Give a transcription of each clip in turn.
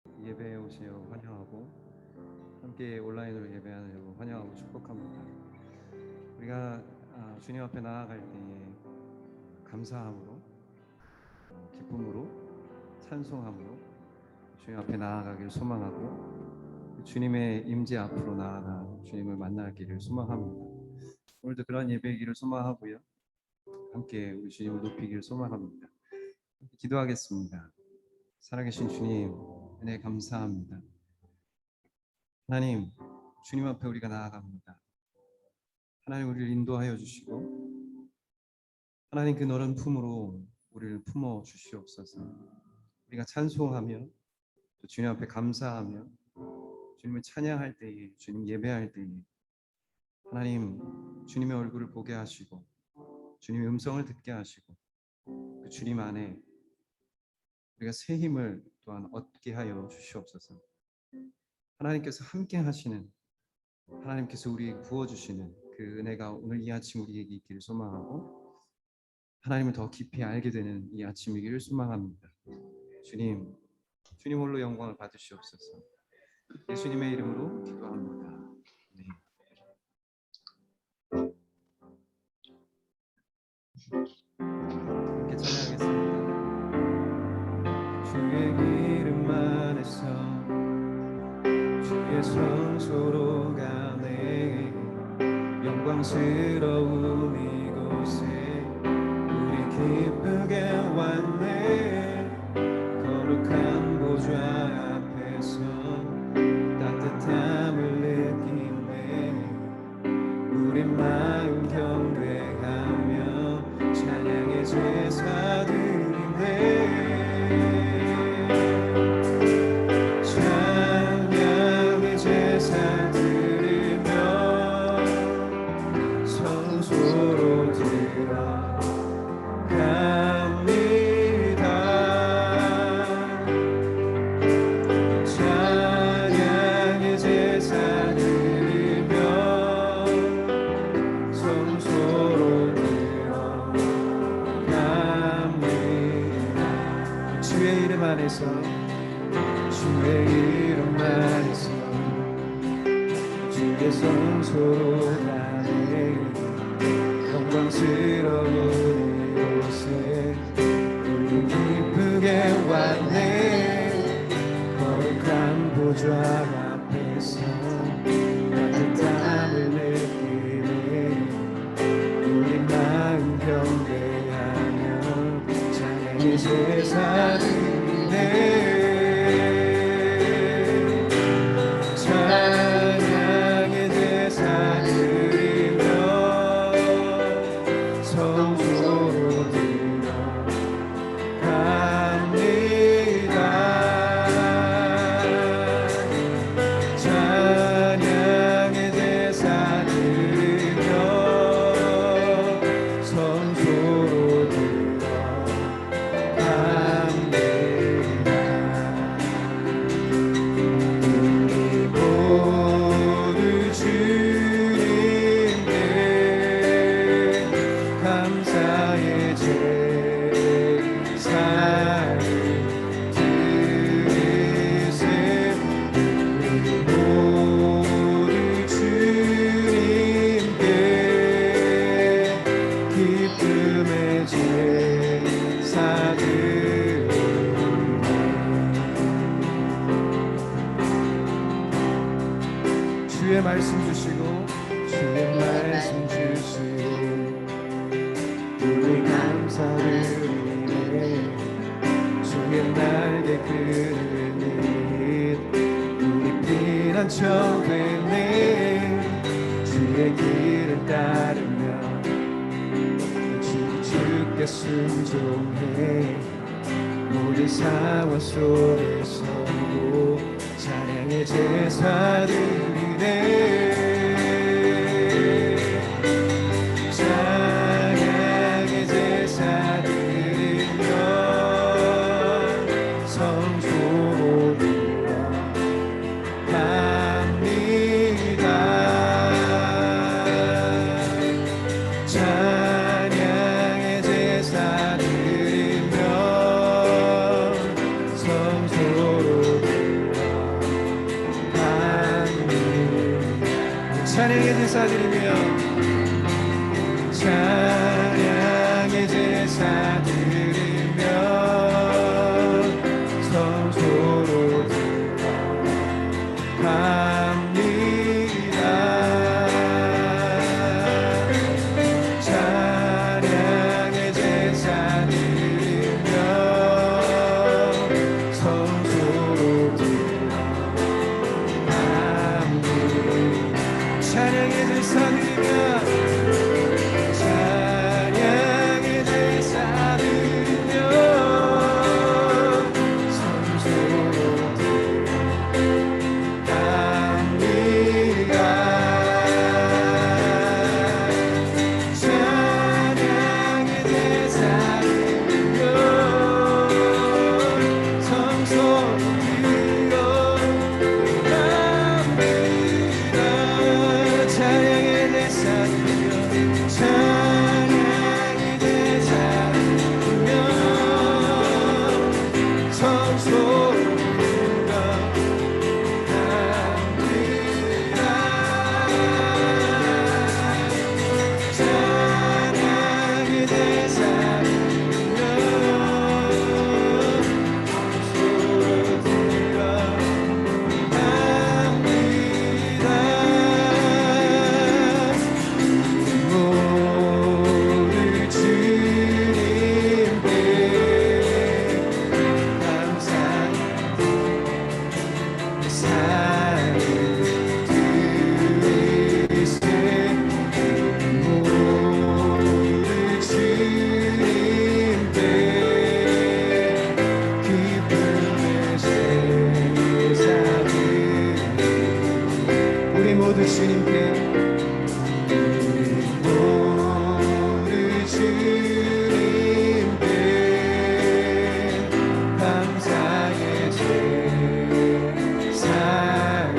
예배에 오시어 환영하고 함께 온라인으로 예배하는 여러분 환영하고 축복합니다. 우리가 주님 앞에 나아갈 때에 감사함으로 기쁨으로 찬송함으로 주님 앞에 나아가기를 소망하고 주님의 임재 앞으로 나아가 주님을 만나기를 소망합니다. 오늘도 그런 예배이기를 소망하고요. 함께 우리 주님을 높이기를 소망합니다. 기도하겠습니다. 살아계신 주님, 은혜 감사합니다. 하나님, 주님 앞에 우리가 나아갑니다. 하나님, 우리를 인도하여 주시고 하나님 그 너른 품으로 우리를 품어 주시옵소서. 우리가 찬송하며 또 주님 앞에 감사하며 주님을 찬양할 때에, 주님 예배할 때에 하나님 주님의 얼굴을 보게 하시고 주님의 음성을 듣게 하시고 그 주님 안에 우리가 새 힘을 또한 얻게 하여 주시옵소서. 하나님께서 함께 하시는, 하나님께서 우리에게 부어주시는 그 은혜가 오늘 이 아침 우리에게 있기를 소망하고 하나님을 더 깊이 알게 되는 이 아침이기를 소망합니다. 주님, 주님 홀로 영광을 받으시옵소서. 예수님의 이름으로 기도합니다. 네. 함께 찬양하겠습니다. 주의 이름 안에서 주의 성소로 가네 영광스러운 이곳에 우리 기쁘게 왔네 거룩한 보좌 앞에서 따뜻함을 느끼네 우리 마음 경배하며 찬양의 제사 드리네 찬양의 제사 드리며 성소로 들어갑니다 찬양의 제사 드리며 성소로 들어갑니다 주의 이름 안에서 주의 이름 안에서 주의 성소로 가네 영광스러운 이곳에 우리 기쁘게 왔네 거룩한 보좌 앞에서 따뜻함을 느끼네 우리 마음 경배하며 찬양의 제사 드리네 찬양의 제사 드리며 성소로 들어갑니다 찬양의 제사 드리며 성소로 들어갑니다 모두 주님께 감사의 제사를 드리세 모두 주님께 기쁨의 제사 드리네 주의 말씀 주시고 주의 말씀 주시고 우리 감사드리네 주의 날개 그늘 우리 피난처 되네 주의 길을 따르며 주께 순종해 모든 상황 속에서도 찬양의 제사 드리네 찬양의 제사 드리며 성소로 들어갑니다 찬양의 제사 드리며 성소로 찬양의 제사 드리며 찬양의 제사 드리며 성소로 들어갑니다. 찬양의 제사 드리며 성소로 들어갑니다. 찬양의 제사 드리며 모두 주님께 감사의 제사를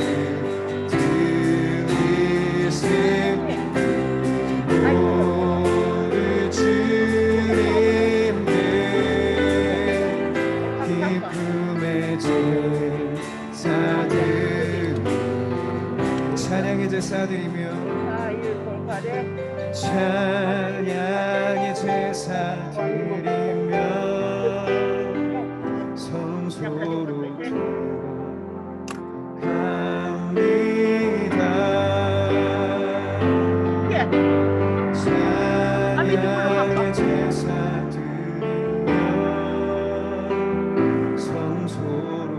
드리세 모두 주님께 기쁨의 제사 찬양의 제사 드리며 찬양의 제사 드리며 성소로 들어갑니다. 찬양의 제사 드리며 성소로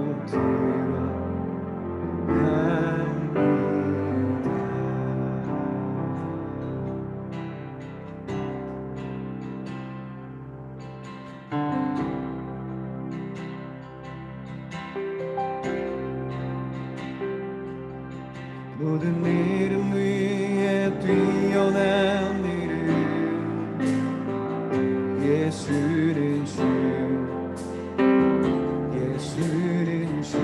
모든 이름 위에 뛰어난 이름 예수는 주 예수는 주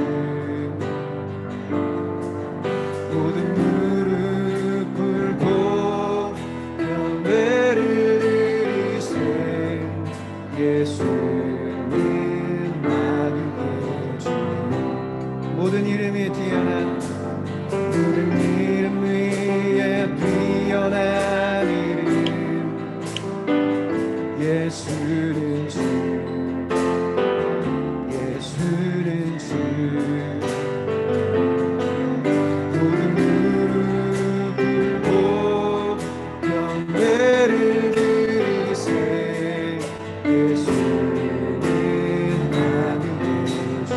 모든 무릎 꿇고 경배를 드리세 예수는 만유의 주 모든 이름 위에 뛰어난 모든 이름 위에 뛰어난 이름 예수는 주 예수는 주 모든 무릎 꿇고 경배를 드리세 예수는 만유의 주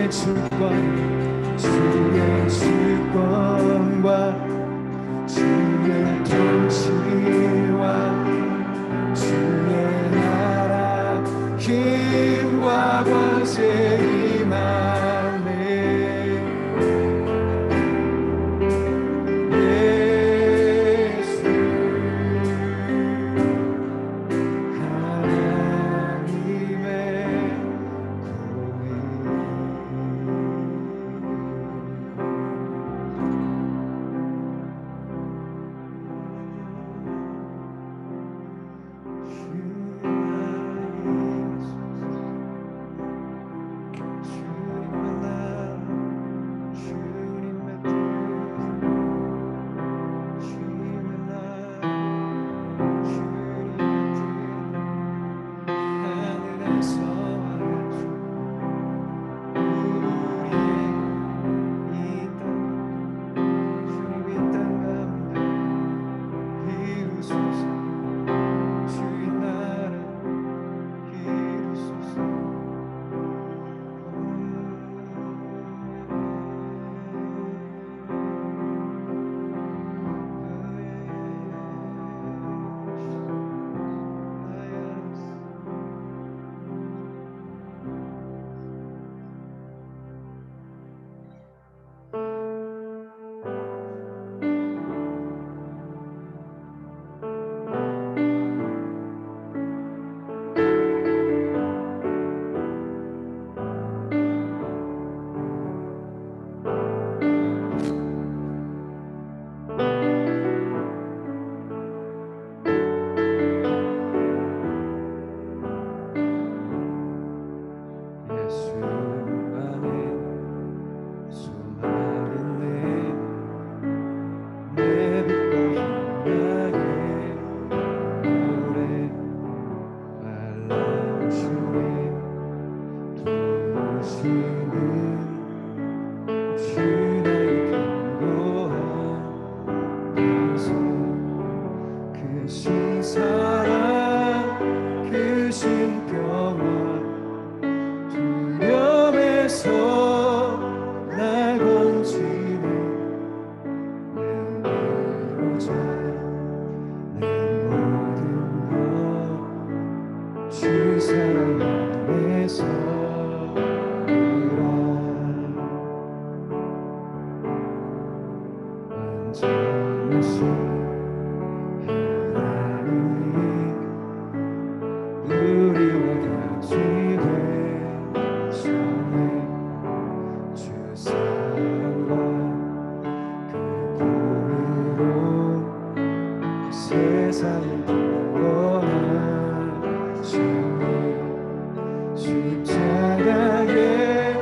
주의 주권과 주의 통치와 주의 나라 힘과 권세 임하네. 예수 하나님의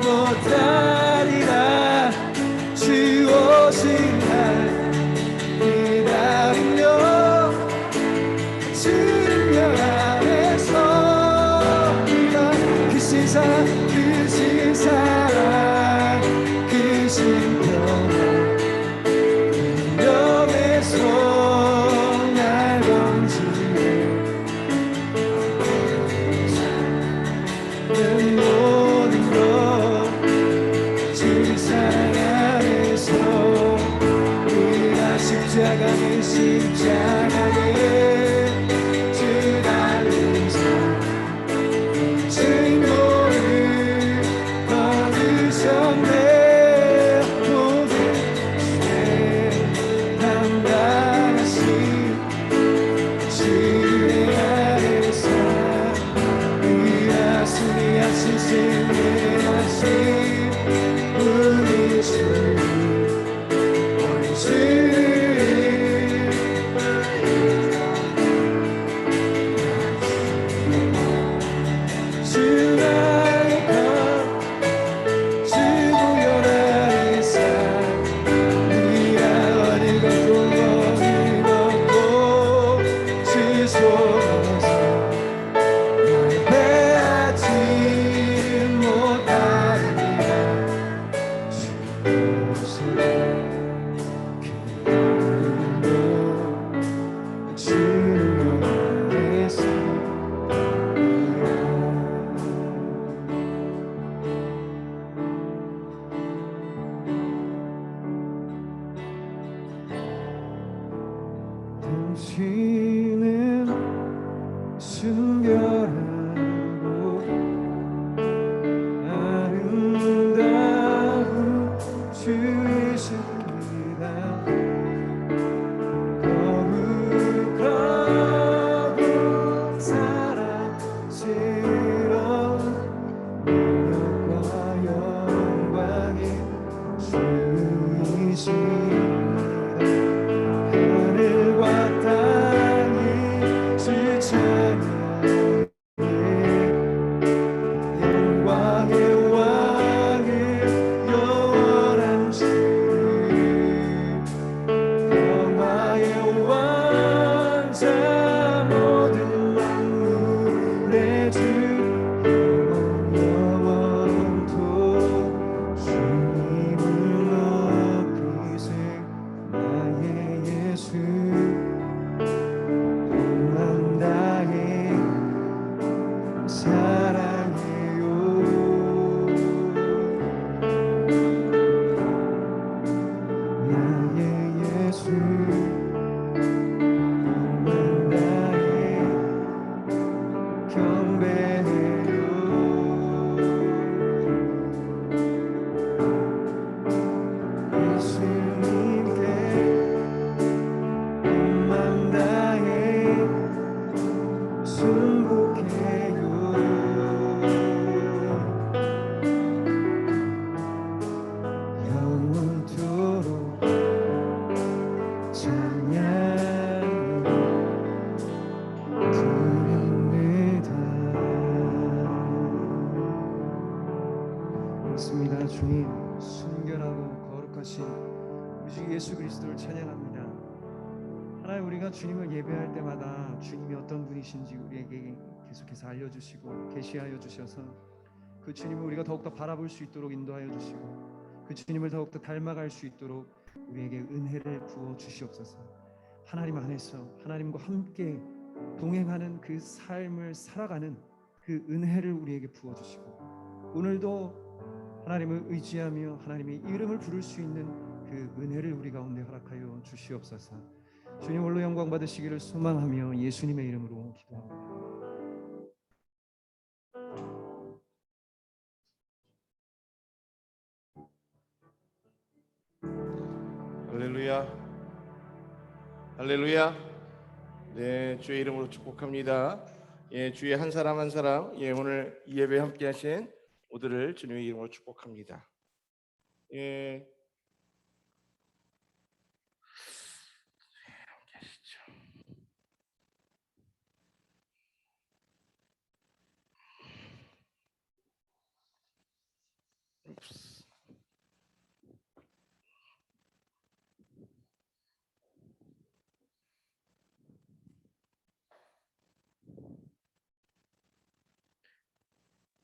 못하리라 심평화 영에서 날 건지네 모든 것주 사랑 안에서 우리가 십자가는 십자가에 주 달린 삶 증거를 얻으셨네 모든 죄 담당하신 주의 안에서 승리하신 승리하신 우리 주 우리 주 나의 것 주 공연하는 삶 우리가 어느 것도 어느 것도 주 속에서 빼앗지 못하리라 주 곳으로 기름으로 주는 영원해서 당신은 순결하고 아름다운 주이십니다 거룩하고 사랑스러운 능력과 영광의 주이십니다 하늘과 땅이 주 찬양해 영광의 왕의 영원한 주 평화의 왕자 모든 만물의 주 영원토록 주님을 높이세 나의 예수 온 다해 사랑해요 나의 예수 온 다해 경배해요 예수님께 온 다해 순복해요 영원토록 찬양 드립니다 그렇습니다 주님 순결하고 거룩하신 우리 주 예수 그리스도를 찬양합니다 하나님 우리가 주님을 예배할 때마다 주님이 어떤 분이신지 우리에게 계속해서 알려주시고 계시하여 주셔서 그 주님을 우리가 더욱더 바라볼 수 있도록 인도하여 주시고 그 주님을 더욱더 닮아갈 수 있도록 우리에게 은혜를 부어 주시옵소서 하나님 안에서 하나님과 함께 동행하는 그 삶을 살아가는 그 은혜를 우리에게 부어 주시고 오늘도 하나님을 의지하며 하나님의 이름을 부를 수 있는 그 은혜를 우리 가운데 허락하여 주시옵소서 주님 홀로 영광 받으시기를 소망하며 예수님의 이름으로 기도합니다. 할렐루야. 할렐루야. 네, 주의 이름으로 축복합니다. 예, 주의 한 사람 한 사람, 예, 오늘 이 예배 함께 하신 모두를 주님의 이름으로 축복합니다. 예.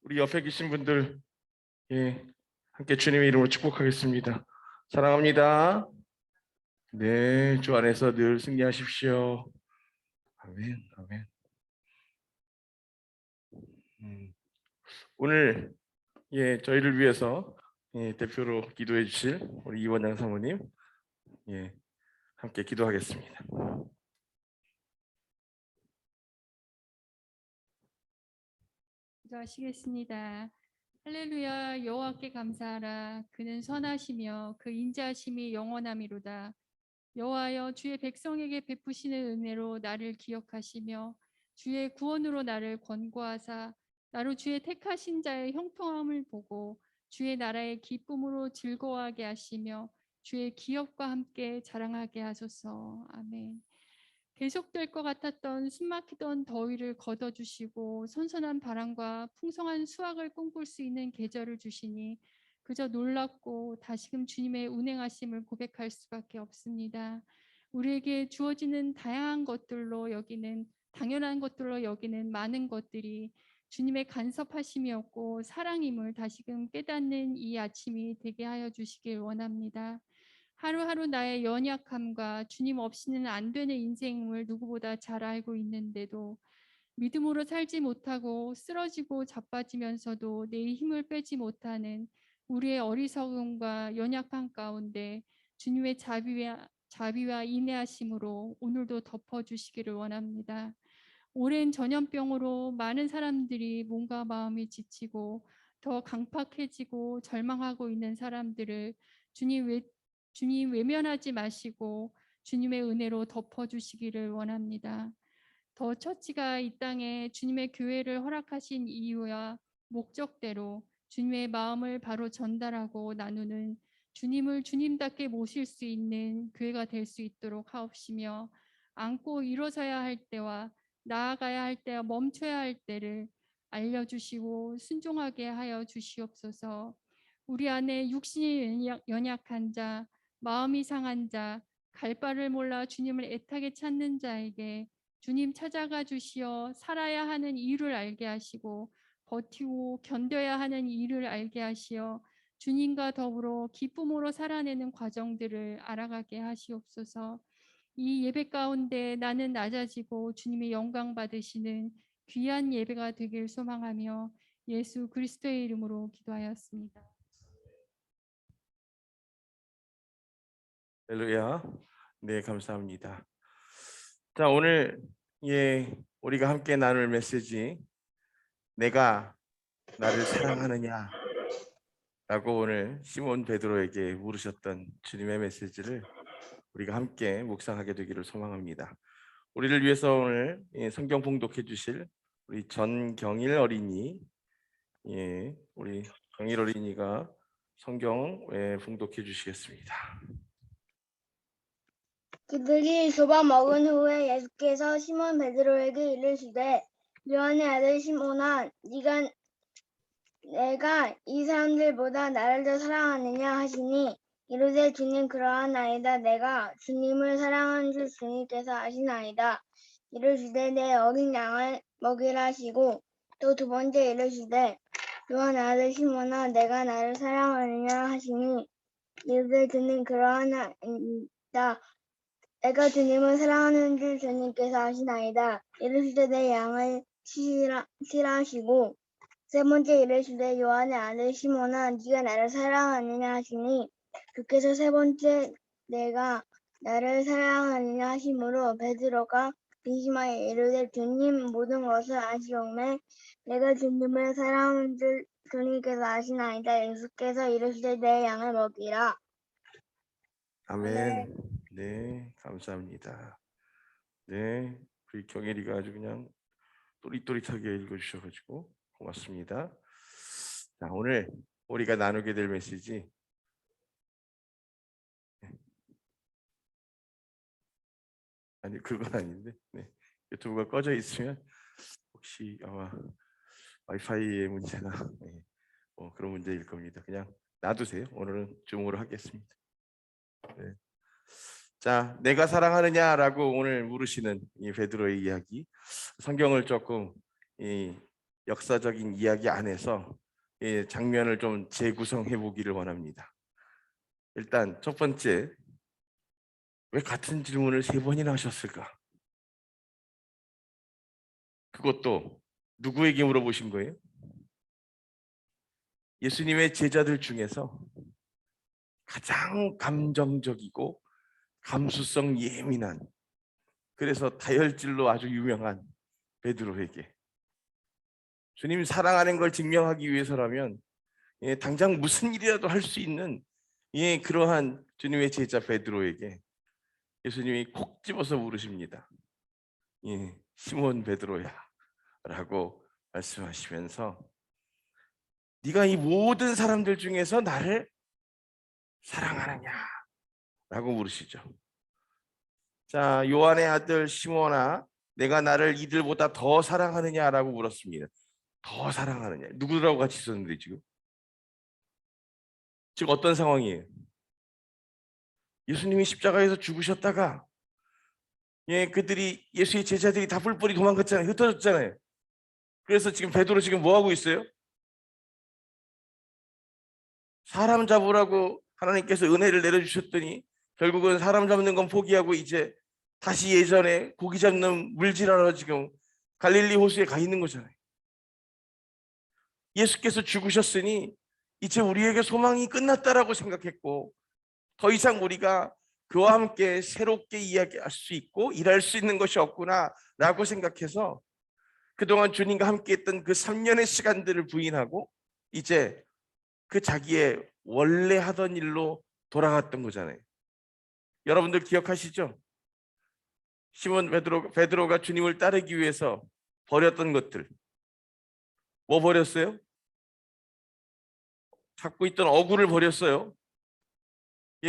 우리 옆에 계신 분들, 예, 함께 주님의 이름으로 축복하겠습니다. 사랑합니다. 네, 주 안에서 늘 승리하십시오. 아멘, 아멘. 오늘 저희를 위해서 대표로 기도해 주실 우리 이원장 사모님 함께 기도하겠습니다. 기도하시겠습니다. 할렐루야. 여호와께 감사하라. 그는 선하시며 그 인자하심이 영원함이로다. 여호와여, 주의 백성에게 베푸시는 은혜로 나를 기억하시며 주의 구원으로 나를 권고하사 나로 주의 택하신 자의 형통함을 보고 주의 나라의 기쁨으로 즐거워하게 하시며 주의 기업과 함께 자랑하게 하소서. 아멘. 계속될 것 같았던 숨막히던 더위를 걷어주시고 선선한 바람과 풍성한 수확을 꿈꿀 수 있는 계절을 주시니 그저 놀랍고 다시금 주님의 운행하심을 고백할 수밖에 없습니다. 우리에게 주어지는 다양한 것들로 여기는 당연한 것들로 여기는 많은 것들이 주님의 간섭하심이었고 사랑임을 다시금 깨닫는 이 아침이 되게 하여 주시길 원합니다. 하루하루 나의 연약함과 주님 없이는 안 되는 인생을 누구보다 잘 알고 있는데도 믿음으로 살지 못하고 쓰러지고 자빠지면서도 내 힘을 빼지 못하는 우리의 어리석음과 연약함 가운데 주님의 자비와 인내하심으로 오늘도 덮어주시기를 원합니다. 오랜 전염병으로 많은 사람들이 몸과 마음이 지치고 더 강팍해지고 절망하고 있는 사람들을 주님 외면하지 마시고 주님의 은혜로 덮어주시기를 원합니다. 더 처치가 이 땅에 주님의 교회를 허락하신 이유와 목적대로 주님의 마음을 바로 전달하고 나누는 주님을 주님답게 모실 수 있는 교회가 될 수 있도록 하옵시며 안고 일어서야 할 때와 나아가야 할 때와 멈춰야 할 때를 알려주시고 순종하게 하여 주시옵소서. 우리 안에 육신이 연약한 자, 마음이 상한 자, 갈 바를 몰라 주님을 애타게 찾는 자에게 주님 찾아가 주시어 살아야 하는 이유를 알게 하시고 버티고 견뎌야 하는 이유를 알게 하시어 주님과 더불어 기쁨으로 살아내는 과정들을 알아가게 하시옵소서. 이 예배 가운데 나는 낮아지고 주님의 영광 받으시는 귀한 예배가 되길 소망하며 예수 그리스도의 이름으로 기도하였습니다. 할렐루야. 네, 감사합니다. 자, 오늘 우리가 함께 나눌 메시지, 내가 나를 사랑하느냐 라고 오늘 시몬 베드로에게 물으셨던 주님의 메시지를 우리가 함께 묵상하게 되기를 소망합니다. 우리를 위해서 오늘 성경 봉독해 주실 우리 전경일 어린이, 우리 경일 어린이가 성경 봉독해 주시겠습니다. 그들이 조밥 먹은 후에 예수께서 시몬 베드로에게 이르시되 요한의 아들 시몬아, 내가 이 사람들보다 나를 더 사랑하느냐 하시니 이르되 주님, 그러하나이다. 내가 주님을 사랑하는 줄 주님께서 아시나이다. 이르시되 내 어린 양을 먹이라 하시고 또 두 번째 이르시되 요한의 아들 시몬아, 내가 나를 사랑하느냐 하시니 이르되 주님, 그러하나이다. 내가 주님을 사랑하는 줄 주님께서 아시나이다. 이르시되 내 양을 치라 하시고 세 번째 이르시되 요한의 아들 시몬아, 네가 나를 사랑하느냐 하시니 주께서 세 번째 내가 나를 사랑하느냐 하심으로 베드로가 근심하여 이르되 주님, 모든 것을 아시오매 내가 주님을 사랑하는 줄 주님께서 아시나이다. 예수께서 이르시되 내 양을 먹이라. 아멘. 네, 감사합니다. 네, 우리 경일이가 아주 그냥 또릿또릿하게 읽어주셔가지고 고맙습니다. 자, 오늘 우리가 나누게 될 메시지, 아니 그건 아닌데, 유튜브가 꺼져 있으면 혹시 아마 와이파이의 문제나 그런 문제일 겁니다. 그냥 놔두세요. 오늘은 줌으로 하겠습니다. 네. 자, 내가 사랑하느냐라고 오늘 물으시는 이 베드로의 이야기, 성경을 조금 이 역사적인 이야기 안에서 장면을 좀 재구성해 보기를 원합니다. 일단 첫 번째, 왜 같은 질문을 3번이나 하셨을까? 그것도 누구에게 물어보신 거예요? 예수님의 제자들 중에서 가장 감정적이고 감수성 예민한, 그래서 다혈질로 아주 유명한 베드로에게, 주님 사랑하는 걸 증명하기 위해서라면 당장 무슨 일이라도 할 수 있는 그러한 주님의 제자 베드로에게 예수님이 콕 집어서 물으십니다. 시몬 베드로야 라고 말씀하시면서, 네가 이 모든 사람들 중에서 나를 사랑하느냐 라고 물으시죠. 자, 요한의 아들 시몬아, 내가 나를 이들보다 더 사랑하느냐라고 물었습니다. 더 사랑하느냐. 누구라고 같이 있었는데 지금 어떤 상황이에요? 예수님이 십자가에서 죽으셨다가 그들이, 예수의 제자들이 다 뿔뿔이 도망갔잖아요. 흩어졌잖아요. 그래서 지금 베드로 지금 뭐 하고 있어요? 사람 잡으라고 하나님께서 은혜를 내려주셨더니 결국은 사람 잡는 건 포기하고 이제 다시 예전에 고기 잡는 물질하러 지금 갈릴리 호수에 가 있는 거잖아요. 예수께서 죽으셨으니 이제 우리에게 소망이 끝났다라고 생각했고, 더 이상 우리가 그와 함께 새롭게 이야기할 수 있고 일할 수 있는 것이 없구나라고 생각해서 그동안 주님과 함께 했던 그 3년의 시간들을 부인하고 이제 그 자기의 원래 하던 일로 돌아갔던 거잖아요. 여러분들 기억하시죠? 시몬 베드로가 주님을 따르기 위해서 버렸던 것들, 뭐 버렸어요? 갖고 있던 어구를 버렸어요.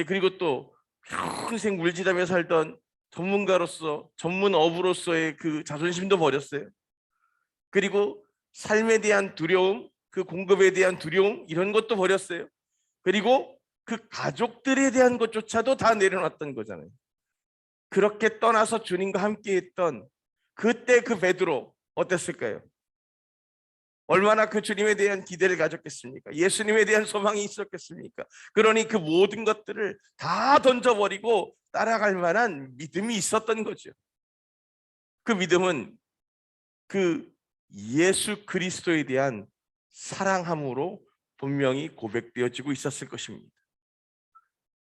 그리고 또 평생 물질하며 살던 전문가로서, 전문 어부로서의 그 자존심도 버렸어요. 그리고 삶에 대한 두려움, 그 공급에 대한 두려움, 이런 것도 버렸어요. 그리고 그 가족들에 대한 것조차도 다 내려놨던 거잖아요. 그렇게 떠나서 주님과 함께 했던 그때 그 베드로 어땠을까요? 얼마나 그 주님에 대한 기대를 가졌겠습니까? 예수님에 대한 소망이 있었겠습니까? 그러니 그 모든 것들을 다 던져버리고 따라갈 만한 믿음이 있었던 거죠. 그 믿음은 그 예수 그리스도에 대한 사랑함으로 분명히 고백되어지고 있었을 것입니다.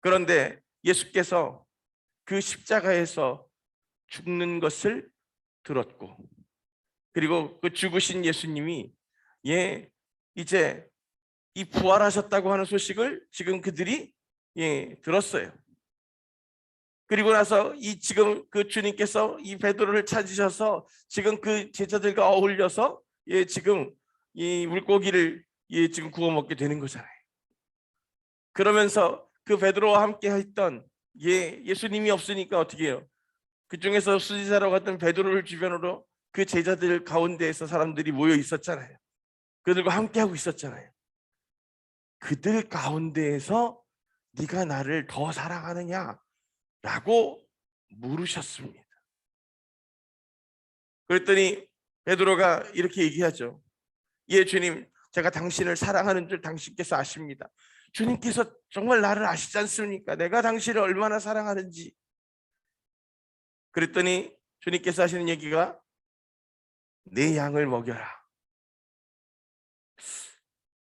그런데 예수께서 그 십자가에서 죽는 것을 들었고, 그리고 그 죽으신 예수님이 이제 이 부활하셨다고 하는 소식을 지금 그들이 들었어요. 그리고 나서 지금 그 주님께서 이 베드로를 찾으셔서 지금 그 제자들과 어울려서 지금 이 물고기를 지금 구워 먹게 되는 거잖아요. 그러면서 그 베드로와 함께 했던 예수님이 없으니까 어떻게 해요? 그 중에서 수지사로 갔던 베드로를 주변으로 그 제자들 가운데에서 사람들이 모여 있었잖아요. 그들과 함께 하고 있었잖아요. 그들 가운데에서 네가 나를 더 사랑하느냐? 라고 물으셨습니다. 그랬더니 베드로가 이렇게 얘기하죠. 예, 주님, 제가 당신을 사랑하는 줄 당신께서 아십니다. 주님께서 정말 나를 아시지 않습니까? 내가 당신을 얼마나 사랑하는지. 그랬더니 주님께서 하시는 얘기가 내 양을 먹여라.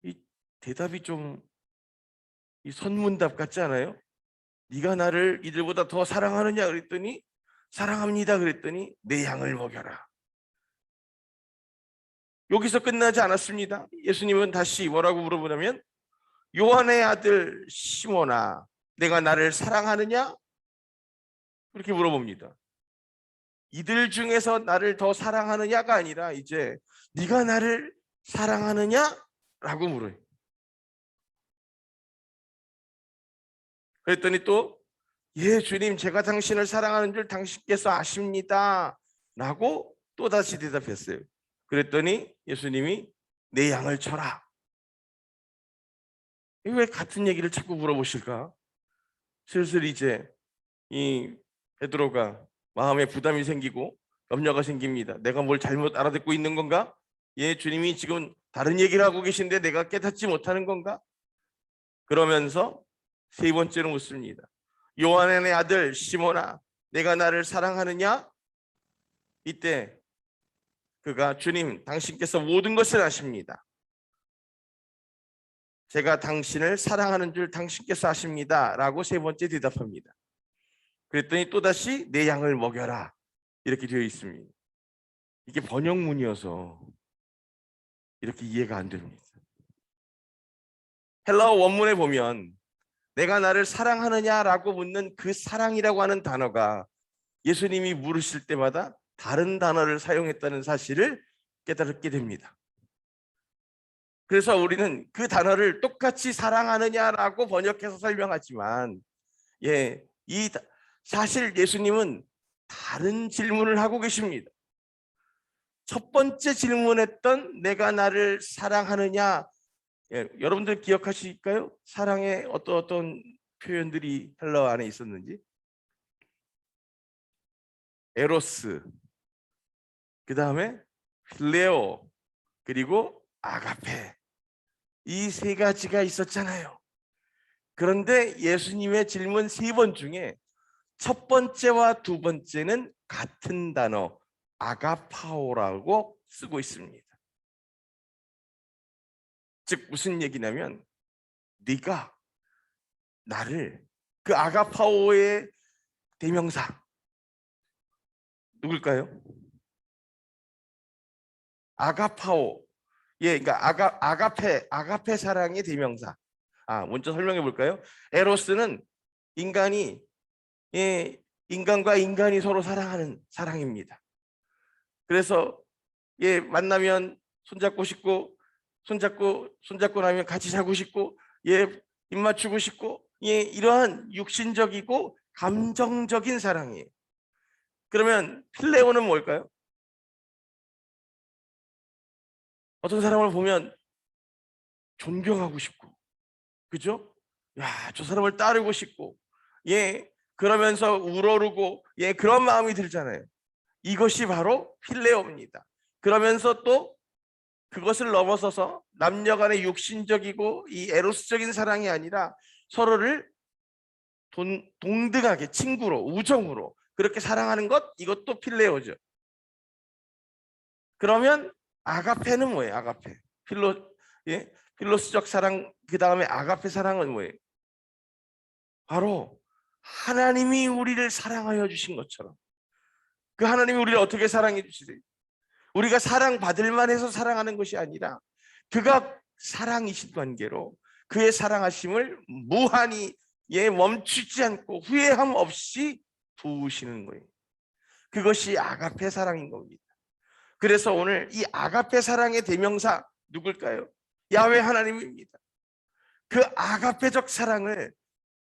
이 대답이 좀 이 선문답 같지 않아요? 네가 나를 이들보다 더 사랑하느냐 그랬더니 사랑합니다 그랬더니 내 양을 먹여라. 여기서 끝나지 않았습니다. 예수님은 다시 뭐라고 물어보냐면, 요한의 아들 시몬아, 내가 나를 사랑하느냐? 그렇게 물어봅니다. 이들 중에서 나를 더 사랑하느냐가 아니라 이제 네가 나를 사랑하느냐? 라고 물어요. 그랬더니 또 예, 주님, 제가 당신을 사랑하는 줄 당신께서 아십니다 라고 또다시 대답했어요. 그랬더니 예수님이 내 양을 쳐라. 왜 같은 얘기를 자꾸 물어보실까? 슬슬 이제 이 베드로가 마음에 부담이 생기고 염려가 생깁니다. 내가 뭘 잘못 알아듣고 있는 건가? 예, 주님이 지금 다른 얘기를 하고 계신데 내가 깨닫지 못하는 건가? 그러면서 세 번째로 묻습니다. 요한의 아들 시몬아, 내가 나를 사랑하느냐? 이때 그가 주님, 당신께서 모든 것을 아십니다. 제가 당신을 사랑하는 줄 당신께서 아십니다. 라고 세 번째 대답합니다. 그랬더니 또다시 내 양을 먹여라. 이렇게 되어 있습니다. 이게 번역문이어서 이렇게 이해가 안 됩니다. 헬라어 원문에 보면 내가 나를 사랑하느냐라고 묻는 그 사랑이라고 하는 단어가 예수님이 물으실 때마다 다른 단어를 사용했다는 사실을 깨닫게 됩니다. 그래서 우리는 그 단어를 똑같이 사랑하느냐라고 번역해서 설명하지만 사실 예수님은 다른 질문을 하고 계십니다. 첫 번째 질문했던 내가 나를 사랑하느냐, 여러분들 기억하실까요? 사랑의 어떤 표현들이 헬라어 안에 있었는지. 에로스, 그 다음에 필레오, 그리고 아가페, 이 세 가지가 있었잖아요. 그런데 예수님의 질문 세 번 중에 첫 번째와 두 번째는 같은 단어 아가파오라고 쓰고 있습니다. 즉 무슨 얘기냐면 네가 나를, 그 아가파오의 대명사 누굴까요? 아가파오. 그러니까 아가페 사랑의 대명사. 먼저 설명해 볼까요? 에로스는 인간과 인간이 서로 사랑하는 사랑입니다. 그래서 만나면 손잡고 싶고, 손잡고 나면 같이 자고 싶고, 입 맞추고 싶고, 이러한 육신적이고 감정적인 사랑이에요. 그러면 필레오는 뭘까요? 어떤 사람을 보면 존경하고 싶고, 그죠? 저 사람을 따르고 싶고, 그러면서 우러르고, 그런 마음이 들잖아요. 이것이 바로 필레오입니다. 그러면서 또 그것을 넘어서서 남녀간의 육신적이고 이 에로스적인 사랑이 아니라 서로를 동등하게 친구로, 우정으로 그렇게 사랑하는 것, 이것도 필레오죠. 그러면 아가페는 뭐예요? 아가페. 필로스적 사랑, 그 다음에 아가페 사랑은 뭐예요? 바로 하나님이 우리를 사랑하여 주신 것처럼, 그 하나님이 우리를 어떻게 사랑해 주시세요? 우리가 사랑받을 만해서 사랑하는 것이 아니라 그가 사랑이신 관계로 그의 사랑하심을 무한히 멈추지 않고 후회함 없이 부으시는 거예요. 그것이 아가페 사랑인 겁니다. 그래서 오늘 이 아가페 사랑의 대명사 누굴까요? 야훼 하나님입니다. 그 아가페적 사랑을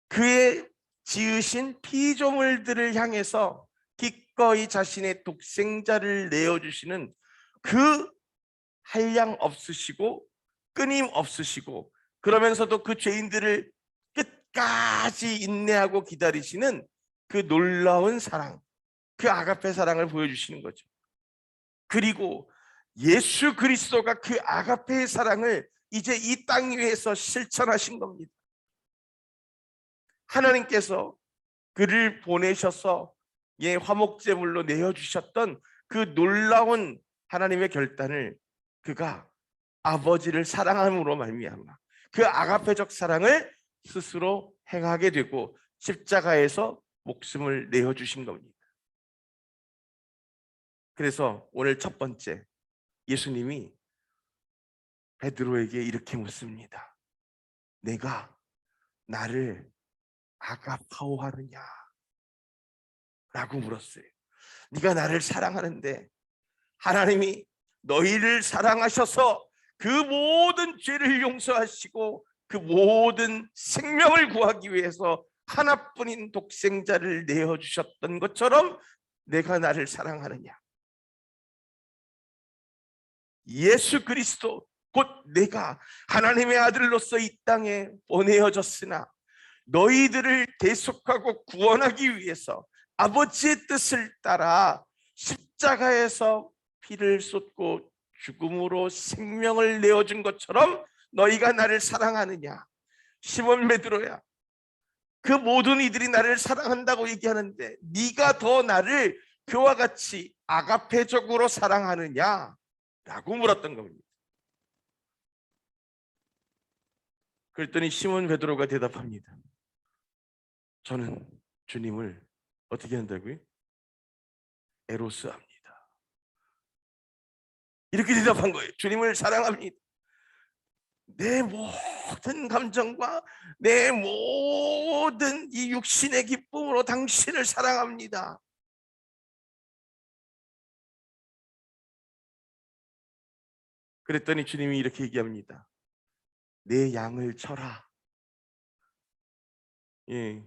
그의 지으신 피조물들을 향해서 기꺼이 자신의 독생자를 내어주시는 그 한량 없으시고 끊임없으시고, 그러면서도 그 죄인들을 끝까지 인내하고 기다리시는 그 놀라운 사랑, 그 아가페 사랑을 보여주시는 거죠. 그리고 예수 그리스도가 그 아가페의 사랑을 이제 이 땅 위에서 실천하신 겁니다. 하나님께서 그를 보내셔서 화목제물로 내어주셨던 그 놀라운 하나님의 결단을 그가 아버지를 사랑함으로 말미암아 그 아가페적 사랑을 스스로 행하게 되고 십자가에서 목숨을 내어주신 겁니다. 그래서 오늘 첫 번째, 예수님이 베드로에게 이렇게 묻습니다. 내가 나를 아가파오하느냐? 라고 물었어요. 네가 나를 사랑하는데 하나님이 너희를 사랑하셔서 그 모든 죄를 용서하시고 그 모든 생명을 구하기 위해서 하나뿐인 독생자를 내어주셨던 것처럼 내가 나를 사랑하느냐? 예수 그리스도 곧 내가 하나님의 아들로서 이 땅에 보내어졌으나 너희들을 대속하고 구원하기 위해서 아버지의 뜻을 따라 십자가에서 피를 쏟고 죽음으로 생명을 내어준 것처럼 너희가 나를 사랑하느냐. 시몬 베드로야, 그 모든 이들이 나를 사랑한다고 얘기하는데 네가 더 나를 그와 같이 아가페적으로 사랑하느냐? 라고 물었던 겁니다. 그랬더니 시몬 베드로가 대답합니다. 저는 주님을 어떻게 한다고요? 에로스합니다. 이렇게 대답한 거예요. 주님을 사랑합니다. 내 모든 감정과 내 모든 이 육신의 기쁨으로 당신을 사랑합니다. 그랬더니 주님이 이렇게 얘기합니다. 내 양을 쳐라. 예.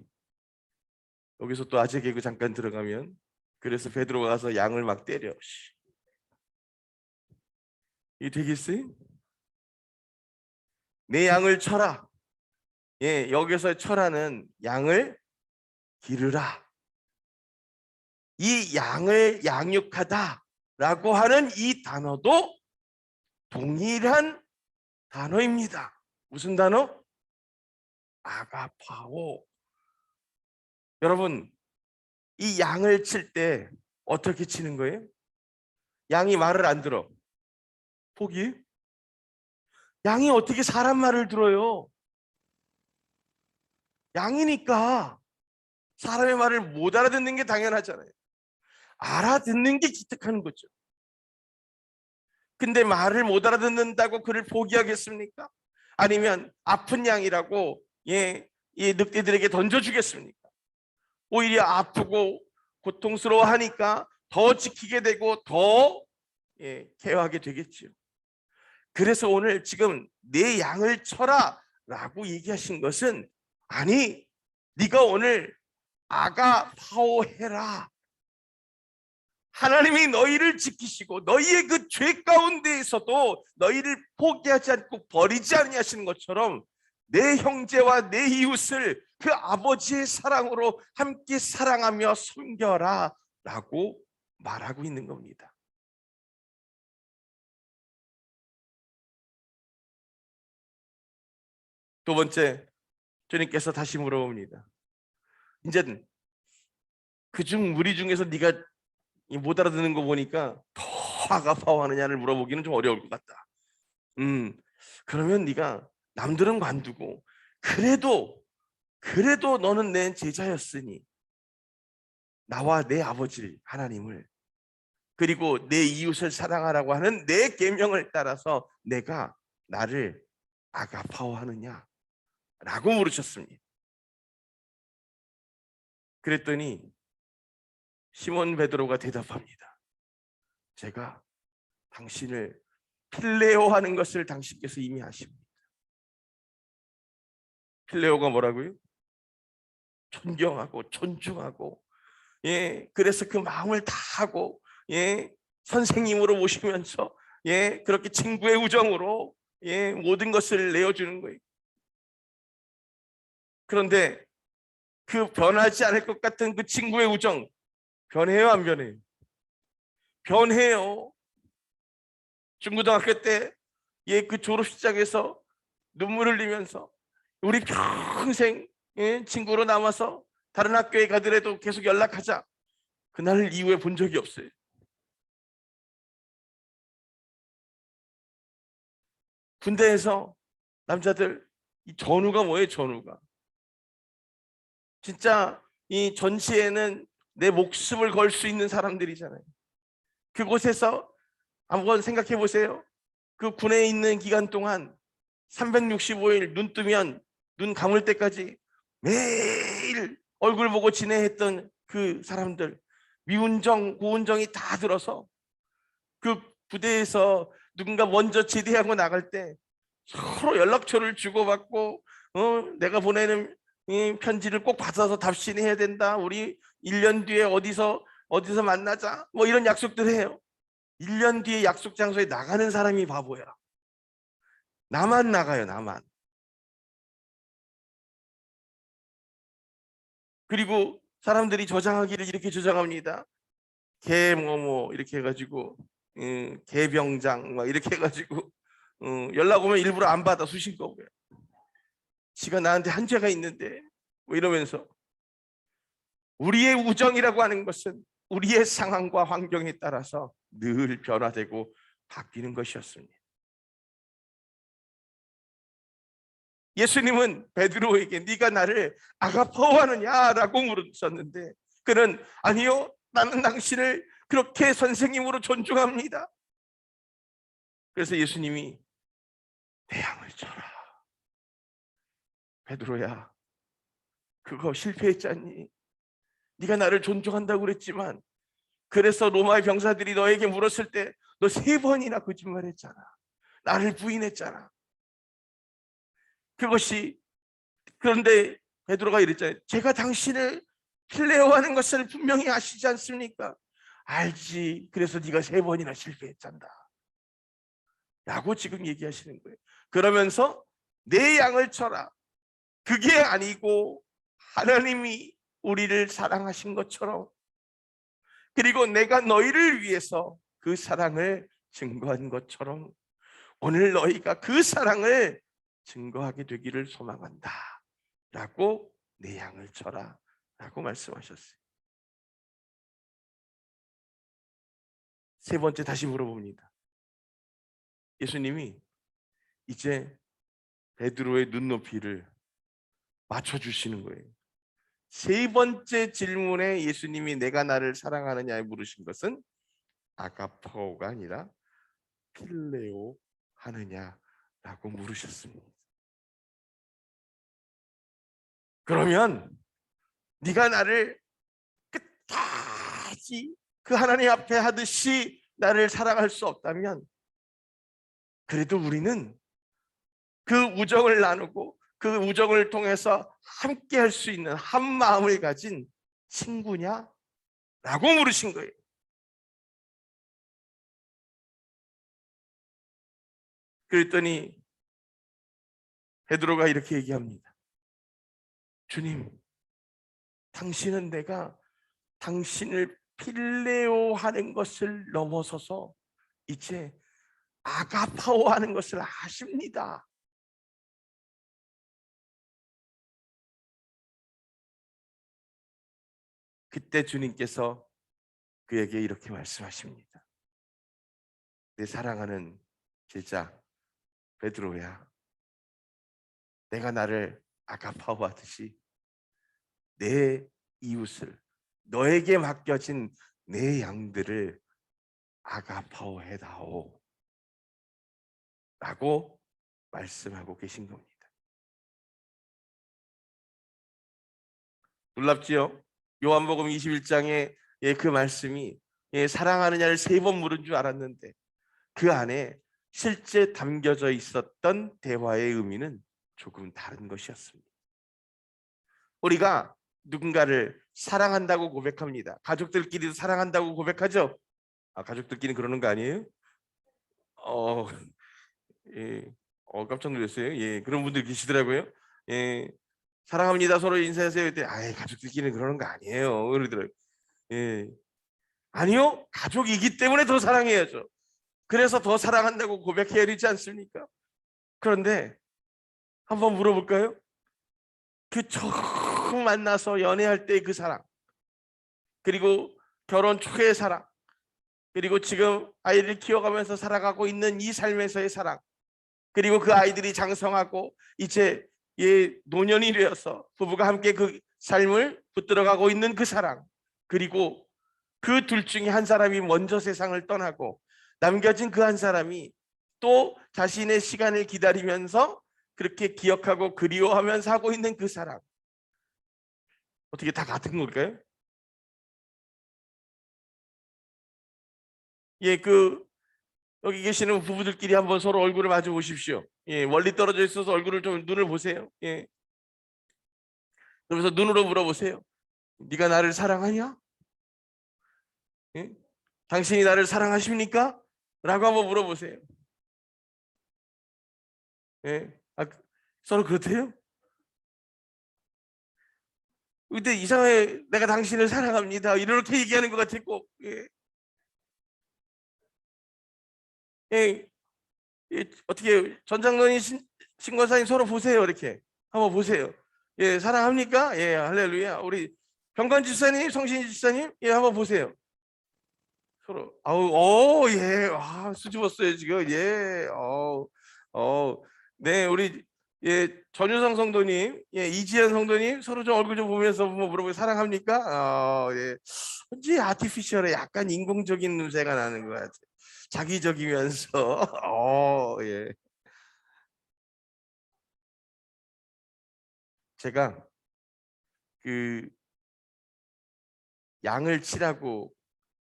여기서 또 아재 개그 잠깐 들어가면, 그래서 베드로가 가서 양을 막 때려. 이게 되겠어요? 내 양을 쳐라. 예, 여기서 쳐라는 양을 기르라. 이 양을 양육하다라고 하는 이 단어도 동일한 단어입니다. 무슨 단어? 아가파오. 여러분, 이 양을 칠 때 어떻게 치는 거예요? 양이 말을 안 들어. 포기? 양이 어떻게 사람 말을 들어요? 양이니까 사람의 말을 못 알아듣는 게 당연하잖아요. 알아듣는 게 기특한 거죠. 근데 말을 못 알아듣는다고 그를 포기하겠습니까? 아니면 아픈 양이라고 늑대들에게 던져주겠습니까? 오히려 아프고 고통스러워하니까 더 지키게 되고 더 케어하게 되겠죠. 그래서 오늘 지금 내 양을 쳐라 라고 얘기하신 것은, 아니 네가 오늘 아가파오해라. 하나님이 너희를 지키시고 너희의 그 죄 가운데에서도 너희를 포기하지 않고 버리지 아니하시는 것처럼 내 형제와 내 이웃을 그 아버지의 사랑으로 함께 사랑하며 섬겨라 라고 말하고 있는 겁니다. 두 번째, 주님께서 다시 물어봅니다. 이제 그중 무리 중에서 네가 못 알아듣는 거 보니까 더 아가파오하느냐를 물어보기는 좀 어려울 것 같다. 그러면 네가 남들은 관두고 그래도 너는 내 제자였으니 나와 내 아버지 하나님을, 그리고 내 이웃을 사랑하라고 하는 내 계명을 따라서 내가 나를 아가파오하느냐 라고 물으셨습니다. 그랬더니 시몬 베드로가 대답합니다. 제가 당신을 필레오하는 것을 당신께서 이미 아십니다. 필레오가 뭐라고요? 존경하고 존중하고, 그래서 그 마음을 다하고, 선생님으로 모시면서, 그렇게 친구의 우정으로, 모든 것을 내어주는 거예요. 그런데 그 변하지 않을 것 같은 그 친구의 우정 변해요, 안 변해요? 변해요. 중고등학교 때 그 졸업식장에서 눈물 흘리면서 우리 평생 친구로 남아서 다른 학교에 가더라도 계속 연락하자, 그날 이후에 본 적이 없어요. 군대에서 남자들 이 전우가 뭐예요? 전우가 진짜 이 전시에는 내 목숨을 걸 수 있는 사람들이잖아요. 그곳에서 한번 생각해 보세요. 그 군에 있는 기간 동안 365일 눈 뜨면 눈 감을 때까지 매일 얼굴 보고 지내했던 그 사람들, 미운정 고운정이 다 들어서 그 부대에서 누군가 먼저 제대하고 나갈 때 서로 연락처를 주고받고, 내가 보내는 이 편지를 꼭 받아서 답신해야 된다, 우리 1년 뒤에 어디서 만나자, 뭐 이런 약속들 해요. 1년 뒤에 약속 장소에 나가는 사람이 바보야. 나만 나가요, 나만. 그리고 사람들이 저장하기를 이렇게 저장합니다. 개 뭐뭐 이렇게 해가지고 개병장 막 이렇게 해가지고 연락 오면 일부러 안 받아 수신 거고요. 지가 나한테 한 죄가 있는데 뭐 이러면서 우리의 우정이라고 하는 것은 우리의 상황과 환경에 따라서 늘 변화되고 바뀌는 것이었습니다. 예수님은 베드로에게 네가 나를 아가파오하느냐라고 물으셨는데 그는 아니요, 나는 당신을 그렇게 선생님으로 존중합니다. 그래서 예수님이 내 양을 쳐라. 베드로야, 그거 실패했잖니. 네가 나를 존중한다고 그랬지만 그래서 로마의 병사들이 너에게 물었을 때 너 3번이나 거짓말했잖아. 나를 부인했잖아. 그런데 베드로가 이랬잖아요. 제가 당신을 필레오하는 것을 분명히 아시지 않습니까? 알지. 그래서 네가 3번이나 실패했잖아. 라고 지금 얘기하시는 거예요. 그러면서 내 양을 쳐라. 그게 아니고 하나님이 우리를 사랑하신 것처럼 그리고 내가 너희를 위해서 그 사랑을 증거한 것처럼 오늘 너희가 그 사랑을 증거하게 되기를 소망한다 라고 내 양을 쳐라 라고 말씀하셨어요. 3번째 다시 물어봅니다. 예수님이 이제 베드로의 눈높이를 맞춰주시는 거예요. 3번째 질문에 예수님이 내가 나를 사랑하느냐에 물으신 것은 아가파오가 아니라 필레오 하느냐라고 물으셨습니다. 그러면 네가 나를 끝까지 그 하나님 앞에 하듯이 나를 사랑할 수 없다면 그래도 우리는 그 우정을 나누고 그 우정을 통해서 함께 할 수 있는 한 마음을 가진 친구냐? 라고 물으신 거예요. 그랬더니 베드로가 이렇게 얘기합니다. 주님, 당신은 내가 당신을 필레오 하는 것을 넘어서서 이제 아가파오 하는 것을 아십니다. 그때 주님께서 그에게 이렇게 말씀하십니다. 내 사랑하는 제자 베드로야, 내가 나를 아가파오 하듯이 내 이웃을 너에게 맡겨진 내 양들을 아가파오 해다오 라고 말씀하고 계신 겁니다. 놀랍지요? 요한복음 21장에 그 말씀이 사랑하느냐를 3번 물은 줄 알았는데 그 안에 실제 담겨져 있었던 대화의 의미는 조금 다른 것이었습니다. 우리가 누군가를 사랑한다고 고백합니다. 가족들끼리도 사랑한다고 고백하죠? 가족들끼리 그러는 거 아니에요? 예, 깜짝 놀랐어요. 예, 그런 분들 계시더라고요. 예, 사랑합니다. 서로 인사하세요. 그때 가족들끼리는 그러는 거 아니에요. 그러더라고요. 예, 아니요, 가족이기 때문에 더 사랑해야죠. 그래서 더 사랑한다고 고백해야 되지 않습니까? 그런데 한번 물어볼까요? 그 처음 만나서 연애할 때 그 사랑, 그리고 결혼 초의 사랑, 그리고 지금 아이를 키워가면서 살아가고 있는 이 삶에서의 사랑, 그리고 그 아이들이 장성하고 이제 노년이 되어서 부부가 함께 그 삶을 붙들어가고 있는 그 사랑, 그리고 그 둘 중에 한 사람이 먼저 세상을 떠나고 남겨진 그 한 사람이 또 자신의 시간을 기다리면서 그렇게 기억하고 그리워하면서 하고 있는 그 사랑, 어떻게 다 같은 걸까요? 여기 계시는 부부들끼리 한번 서로 얼굴을 마주 보십시오. 멀리 떨어져 있어서 얼굴을 좀 눈을 보세요. 그러면서 눈으로 물어보세요. 네가 나를 사랑하냐? 당신이 나를 사랑하십니까? 라고 한번 물어보세요. 서로 그렇대요? 근데 이상하게 내가 당신을 사랑합니다 이렇게 얘기하는 것 같았고, 예, 어떻게 전장로님 신권사님 서로 보세요. 이렇게 한번 보세요. 예, 사랑합니까? 예, 할렐루야. 우리 병관 집사님, 성신 집사님, 예, 한번 보세요. 서로 아우 예, 수줍었어요 지금. 예, 네, 우리 예 전유성 성도님, 예 이지연 성도님 서로 좀 얼굴 좀 보면서 뭐 물어보고 사랑합니까? 예, 왠지 아티피셜에 약간 인공적인 냄새가 나는 것 같아요. 자기적이면서 예. 제가 그 양을 치라고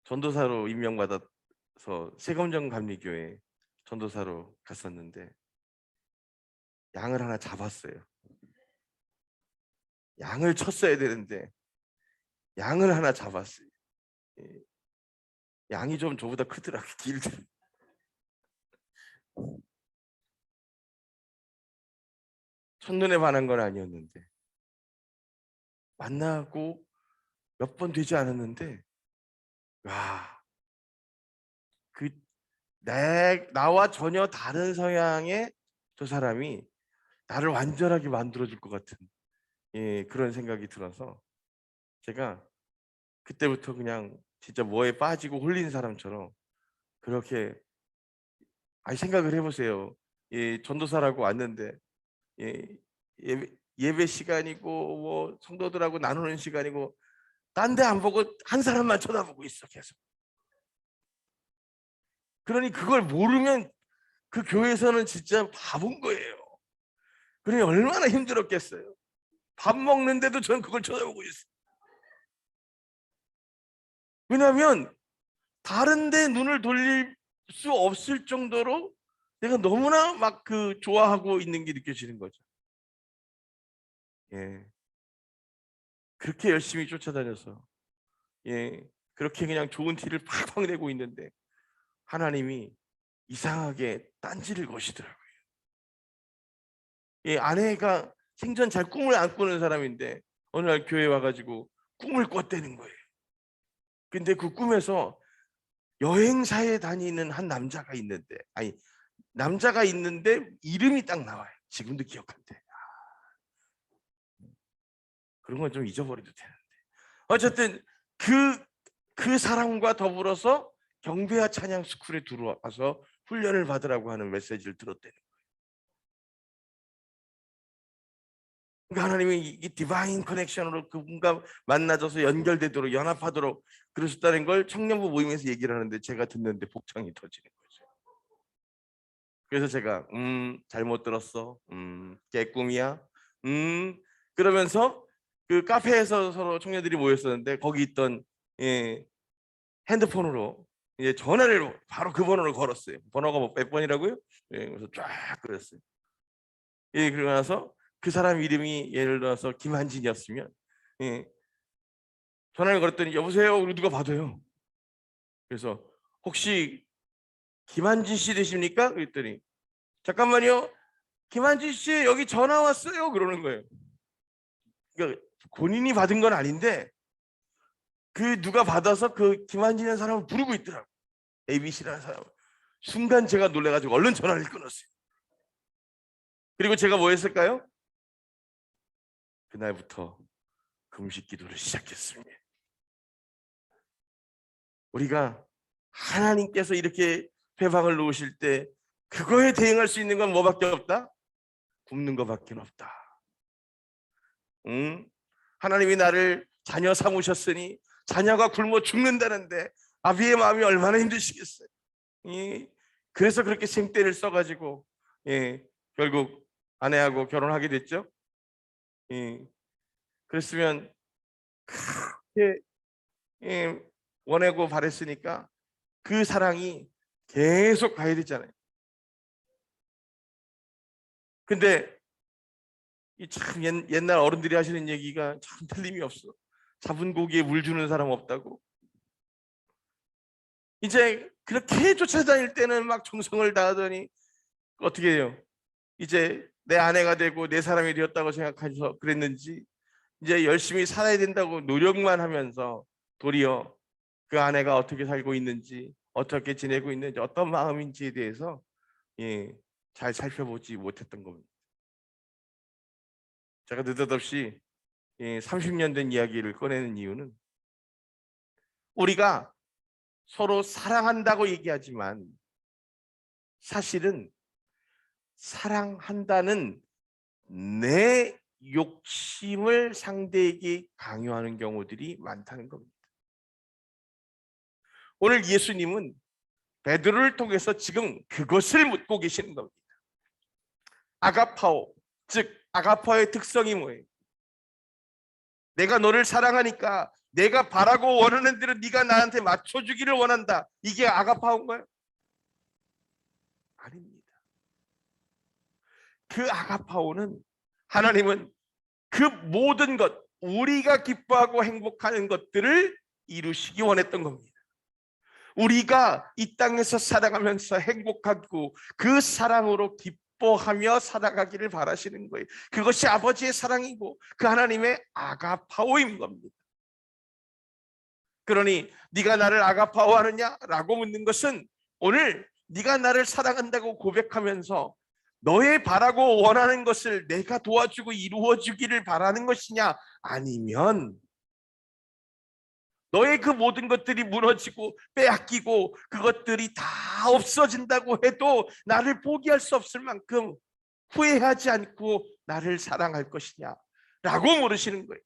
전도사로 임명받아서 세검정 감리교회 전도사로 갔었는데 양을 하나 잡았어요. 양을 쳤어야 되는데 양을 하나 잡았어요. 예. 양이 좀 저보다 크더라고요. 길더라고요. 첫눈에 반한 건 아니었는데 만나고 몇 번 되지 않았는데 와, 그 나와 전혀 다른 성향의 저 사람이 나를 완전하게 만들어줄 것 같은 예, 그런 생각이 들어서 제가 그때부터 그냥 진짜 뭐에 빠지고 홀린 사람처럼 그렇게 생각을 해보세요. 예, 전도사라고 왔는데 예, 예배 시간이고 뭐 성도들하고 나누는 시간이고 딴 데 안 보고 한 사람만 쳐다보고 있어 계속. 그러니 그걸 모르면 그 교회에서는 진짜 바본 거예요. 그러니 얼마나 힘들었겠어요. 밥 먹는데도 저는 그걸 쳐다보고 있어요. 왜냐하면 다른 데 눈을 돌릴 수 없을 정도로 내가 너무나 막 그 좋아하고 있는 게 느껴지는 거죠. 예. 그렇게 열심히 쫓아다녀서 예, 그렇게 그냥 좋은 티를 팍팍 내고 있는데 하나님이 이상하게 딴지를 거시더라고요. 예, 아내가 생전 잘 꿈을 안 꾸는 사람인데 어느 날 교회 와가지고 꿈을 꿨다는 거예요. 근데 그 꿈에서 여행사에 다니는 한 남자가 있는데 남자가 있는데 이름이 딱 나와요. 지금도 기억한대. 그런 건 좀 잊어버려도 되는데 어쨌든 그 사람과 더불어서 경배와 찬양 스쿨에 들어와서 훈련을 받으라고 하는 메시지를 들었대요. 그러니까 하나님이 이 디바인 커넥션으로 그분과 만나져서 연결되도록 연합하도록 그러셨다는 걸 청년부 모임에서 얘기를 하는데 제가 듣는데 복창이 터지는 거죠. 그래서 제가 잘못 들었어. 깨꿈이야. 그러면서 그 카페에서 서로 청년들이 모였었는데 거기 있던 예, 핸드폰으로 이제 전화를 바로 그 번호를 걸었어요. 번호가 뭐 몇 번이라고요? 예, 그래서 쫙 그랬어요. 예, 그러고 나서 그 사람 이름이 예를 들어서 김한진이었으면 예, 전화를 걸었더니 여보세요? 우리 누가 받아요. 그래서 혹시 김한진 씨 되십니까? 그랬더니 잠깐만요. 김한진 씨 여기 전화 왔어요. 그러는 거예요. 그러니까 본인이 받은 건 아닌데 그 누가 받아서 그 김한진이라는 사람을 부르고 있더라고. ABC라는 사람. 순간 제가 놀래가지고 얼른 전화를 끊었어요. 그리고 제가 뭐 했을까요? 그날부터 금식 기도를 시작했습니다. 우리가 하나님께서 이렇게 회방을 놓으실 때 그거에 대응할 수 있는 건 뭐밖에 없다? 굶는 것밖에 없다. 하나님이 나를 자녀 삼으셨으니 자녀가 굶어 죽는다는데 아비의 마음이 얼마나 힘드시겠어요. 그래서 그렇게 생떼를 써가지고 결국 아내하고 결혼하게 됐죠. 그랬으면 그렇게 원하고 바랬으니까 그 사랑이 계속 가야 되잖아요. 근데 참 옛날 어른들이 하시는 얘기가 참 틀림이 없어. 잡은 고기에 물 주는 사람 없다고. 이제 그렇게 쫓아다닐 때는 막 정성을 다하더니 어떻게 해요? 이제 내 아내가 되고 내 사람이 되었다고 생각해서 그랬는지 이제 열심히 살아야 된다고 노력만 하면서 도리어 그 아내가 어떻게 살고 있는지 어떻게 지내고 있는지, 어떤 마음인지에 대해서 잘 살펴보지 못했던 겁니다. 제가 느닷없이 30년 된 이야기를 꺼내는 이유는, 우리가 서로 사랑한다고 얘기하지만 사실은 사랑한다는 내 욕심을 상대에게 강요하는 경우들이 많다는 겁니다. 오늘 예수님은 베드로를 통해서 지금 그것을 묻고 계시는 겁니다. 아가파오, 즉 아가파오의 특성이 뭐예요? 내가 너를 사랑하니까 내가 바라고 원하는 대로 네가 나한테 맞춰주기를 원한다. 이게 아가파오인가요? 아닙니다. 그 아가파오는, 하나님은 그 모든 것, 우리가 기뻐하고 행복하는 것들을 이루시기 원했던 겁니다. 우리가 이 땅에서 살아가면서 행복하고 그 사랑으로 기뻐하며 살아가기를 바라시는 거예요. 그것이 아버지의 사랑이고 그 하나님의 아가파오인 겁니다. 그러니 네가 나를 아가파오하느냐라고 묻는 것은, 오늘 네가 나를 사랑한다고 고백하면서 너의 바라고 원하는 것을 내가 도와주고 이루어주기를 바라는 것이냐, 아니면 너의 그 모든 것들이 무너지고 빼앗기고 그것들이 다 없어진다고 해도 나를 포기할 수 없을 만큼 후회하지 않고 나를 사랑할 것이냐 라고 물으시는 거예요.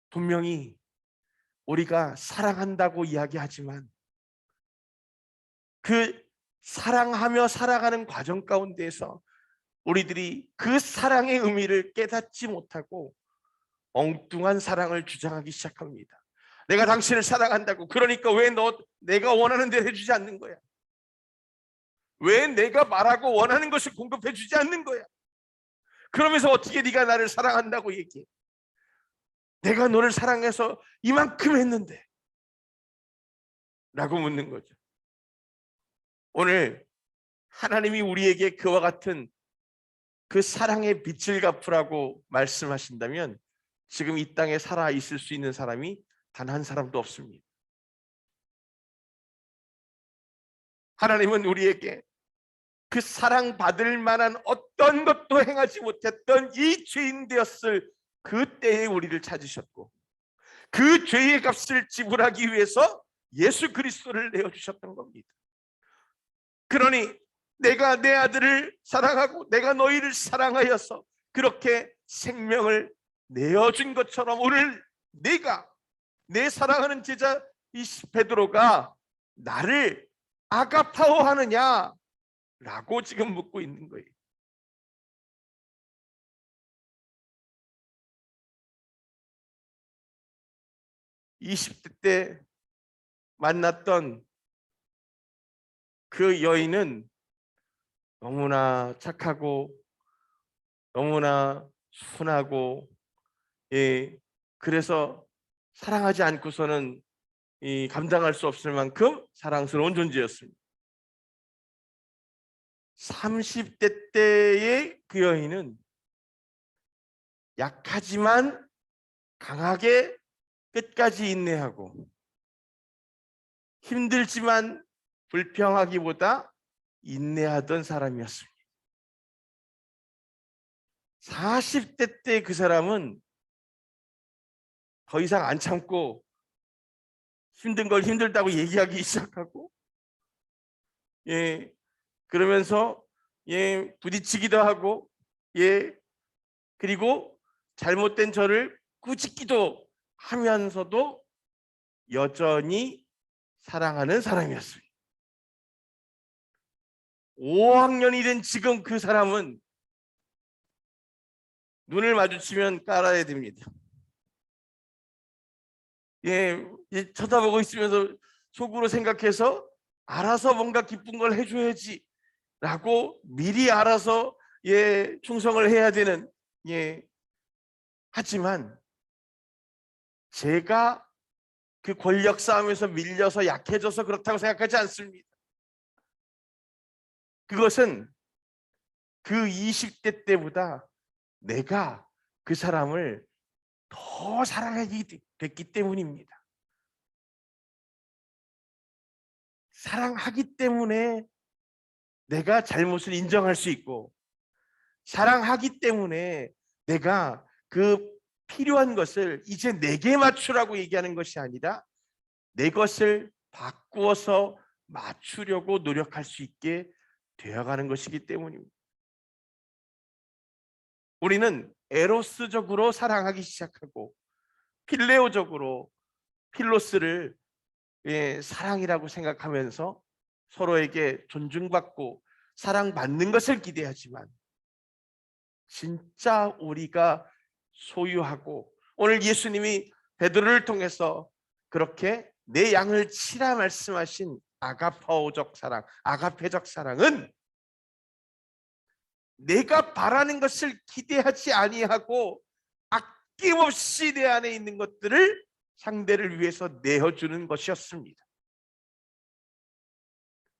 분명히 우리가 사랑한다고 이야기하지만 그 사랑하며 살아가는 과정 가운데에서 우리들이 그 사랑의 의미를 깨닫지 못하고 엉뚱한 사랑을 주장하기 시작합니다. 내가 당신을 사랑한다고, 그러니까 왜 내가 원하는 대로 해주지 않는 거야? 왜 내가 말하고 원하는 것을 공급해 주지 않는 거야? 그러면서 어떻게 네가 나를 사랑한다고 얘기해? 내가 너를 사랑해서 이만큼 했는데 라고 묻는 거죠. 오늘 하나님이 우리에게 그와 같은 그 사랑의 빛을 갚으라고 말씀하신다면 지금 이 땅에 살아 있을 수 있는 사람이 단 한 사람도 없습니다. 하나님은 우리에게 그 사랑받을 만한 어떤 것도 행하지 못했던 이 죄인 되었을 그때에 우리를 찾으셨고, 그 죄의 값을 지불하기 위해서 예수 그리스도를 내어주셨던 겁니다. 그러니 내가 내 아들을 사랑하고 내가 너희를 사랑하여서 그렇게 생명을 내어준 것처럼, 오늘 내가, 내 사랑하는 제자 이 베드로가 나를 아가파오하느냐 라고 지금 묻고 있는 거예요. (20대) 때 만났던 그 여인은 너무나 착하고 너무나 순하고, 그래서 사랑하지 않고서는 감당할 수 없을 만큼 사랑스러운 존재였습니다. 30대 때의 그 여인은 약하지만 강하게 끝까지 인내하고, 힘들지만 불평하기보다 인내하던 사람이었습니다. 40대 때 그 사람은 더 이상 안 참고 힘든 걸 힘들다고 얘기하기 시작하고, 그러면서 부딪히기도 하고, 그리고 잘못된 저를 꾸짖기도 하면서도 여전히 사랑하는 사람이었습니다. 5학년이 된 지금 그 사람은 눈을 마주치면 깔아야 됩니다. 쳐다보고 있으면서 속으로 생각해서 알아서 뭔가 기쁜 걸 해줘야지 라고 미리 알아서 충성을 해야 되는, 하지만 제가 그 권력 싸움에서 밀려서 약해져서 그렇다고 생각하지 않습니다. 그것은 그 20대 때보다 내가 그 사람을 더 사랑하게 됐기 때문입니다. 사랑하기 때문에 내가 잘못을 인정할 수 있고, 사랑하기 때문에 내가 그 필요한 것을 이제 내게 맞추라고 얘기하는 것이 아니라 내 것을 바꾸어서 맞추려고 노력할 수 있게 되어가는 것이기 때문입니다. 우리는 에로스적으로 사랑하기 시작하고 필레오적으로 필로스를 사랑이라고 생각하면서 서로에게 존중받고 사랑받는 것을 기대하지만, 진짜 우리가 소유하고, 오늘 예수님이 베드로를 통해서 그렇게 내 양을 치라 말씀하신 아가파오적 사랑, 아가페적 사랑은 내가 바라는 것을 기대하지 아니하고 아낌없이 내 안에 있는 것들을 상대를 위해서 내어주는 것이었습니다.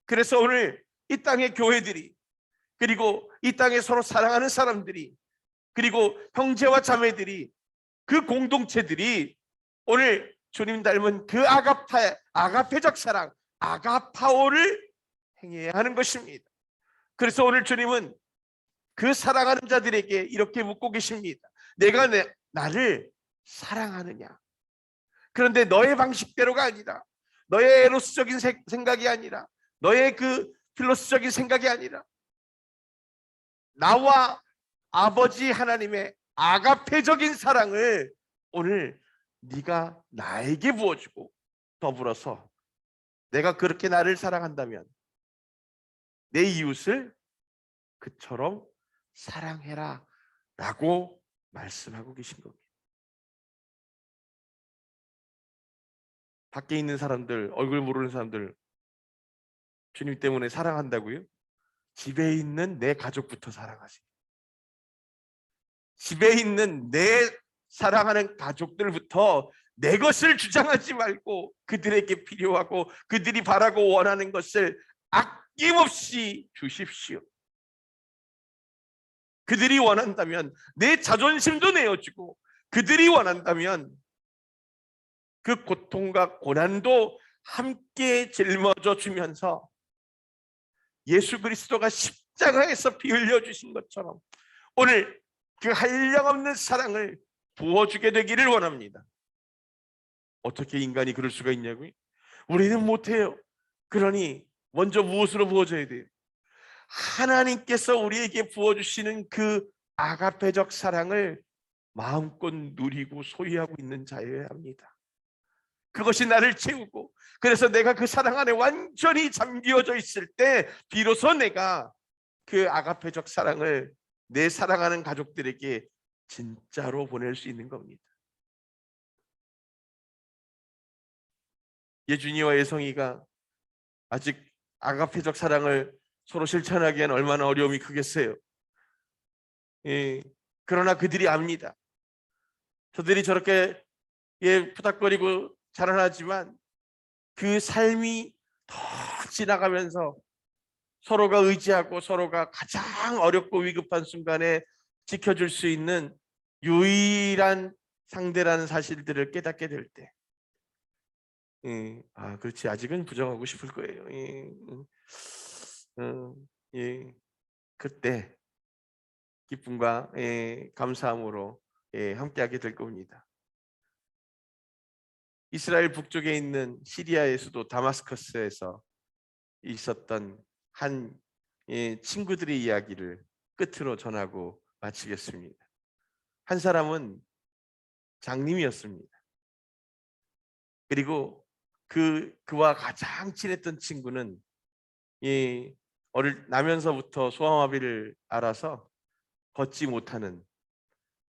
그래서 오늘 이 땅의 교회들이, 그리고 이 땅에 서로 사랑하는 사람들이, 그리고 형제와 자매들이, 그 공동체들이 오늘 주님 닮은 그 아가페적 사랑, 아가파오를 행해야 하는 것입니다. 그래서 오늘 주님은 그 사랑하는 자들에게 이렇게 묻고 계십니다. 내가 나를 사랑하느냐? 그런데 너의 방식대로가 아니라, 너의 에로스적인 생각이 아니라, 너의 그 필로스적인 생각이 아니라, 나와 아버지 하나님의 아가페적인 사랑을 오늘 네가 나에게 부어주고, 더불어서 내가 그렇게 나를 사랑한다면 내 이웃을 그처럼 사랑해라 라고 말씀하고 계신 겁니다. 밖에 있는 사람들, 얼굴 모르는 사람들 주님 때문에 사랑한다고요? 집에 있는 내 가족부터 사랑하세요. 집에 있는 내 사랑하는 가족들부터 내 것을 주장하지 말고 그들에게 필요하고 그들이 바라고 원하는 것을 아낌없이 주십시오. 그들이 원한다면 내 자존심도 내어주고, 그들이 원한다면 그 고통과 고난도 함께 짊어져 주면서 예수 그리스도가 십자가에서 피 흘려 주신 것처럼 오늘 그 한량없는 사랑을 부어주게 되기를 원합니다. 어떻게 인간이 그럴 수가 있냐고요? 우리는 못해요. 그러니 먼저 무엇으로 부어줘야 돼요? 하나님께서 우리에게 부어주시는 그 아가페적 사랑을 마음껏 누리고 소유하고 있는 자여야 합니다. 그것이 나를 채우고, 그래서 내가 그 사랑 안에 완전히 잠기어져 있을 때 비로소 내가 그 아가페적 사랑을 내 사랑하는 가족들에게 진짜로 보낼 수 있는 겁니다. 예준이와 예성이가 아직 아가페적 사랑을 서로 실천하기에는 얼마나 어려움이 크겠어요. 그러나 그들이 압니다. 저들이 저렇게 푸닥거리고 자라나지만 그 삶이 더 지나가면서 서로가 의지하고 서로가 가장 어렵고 위급한 순간에 지켜줄 수 있는 유일한 상대라는 사실들을 깨닫게 될 때, 그렇지, 아직은 부정하고 싶을 거예요. 그때 기쁨과 감사함으로 함께하게 될 겁니다. 이스라엘 북쪽에 있는 시리아의 수도 다마스커스에서 있었던 한 친구들의 이야기를 끝으로 전하고 마치겠습니다. 한 사람은 장님이었습니다. 그리고 그와 가장 친했던 친구는 나면서부터 소아마비를 알아서 걷지 못하는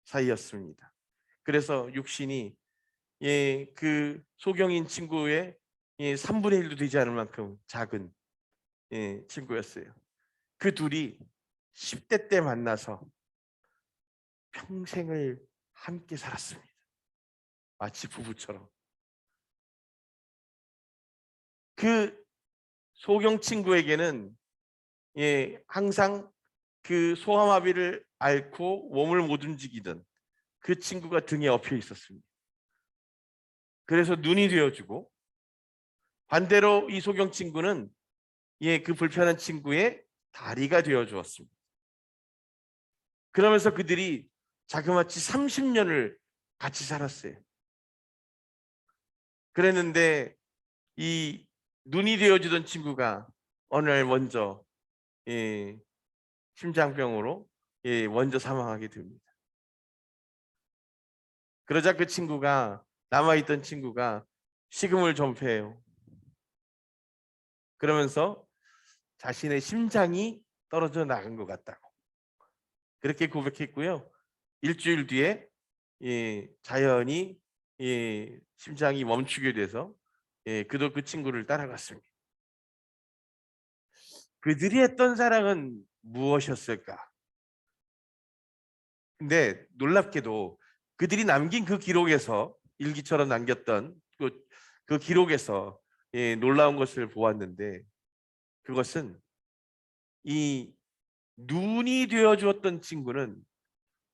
사이였습니다. 그래서 육신이 그 소경인 친구의 3분의 1도 되지 않을 만큼 작은 친구였어요. 그 둘이 10대 때 만나서 평생을 함께 살았습니다. 마치 부부처럼. 그 소경 친구에게는 항상 그 소아마비를 앓고 몸을 못 움직이던 그 친구가 등에 엎여 있었습니다. 그래서 눈이 되어주고, 반대로 이 소경 친구는 그 불편한 친구의 다리가 되어 주었습니다. 그러면서 그들이 자그마치 30년을 같이 살았어요. 그랬는데 이 눈이 되어주던 친구가 어느 날 먼저 심장병으로 먼저 사망하게 됩니다. 그러자 그 친구가, 남아있던 친구가 식음을 전폐해요. 그러면서 자신의 심장이 떨어져 나간 것 같다고 그렇게 고백했고요. 일주일 뒤에 자연히 심장이 멈추게 돼서 그도 그 친구를 따라갔습니다. 그들이 했던 사랑은 무엇이었을까? 근데 놀랍게도 그들이 남긴 그 기록에서, 일기처럼 남겼던 그 기록에서 놀라운 것을 보았는데, 그것은 이 눈이 되어 주었던 친구는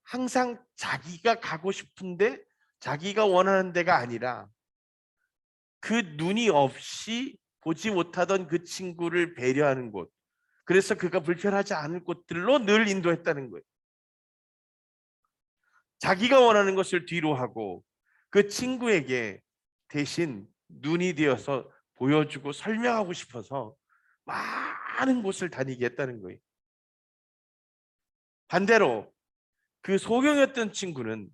항상 자기가 가고 싶은데 자기가 원하는 데가 아니라 그 눈이 없이 보지 못하던 그 친구를 배려하는 곳, 그래서 그가 불편하지 않을 곳들로 늘 인도했다는 거예요. 자기가 원하는 것을 뒤로 하고 그 친구에게 대신 눈이 되어서 보여주고 설명하고 싶어서 많은 곳을 다니게 했다는 거예요. 반대로 그 소경이었던 친구는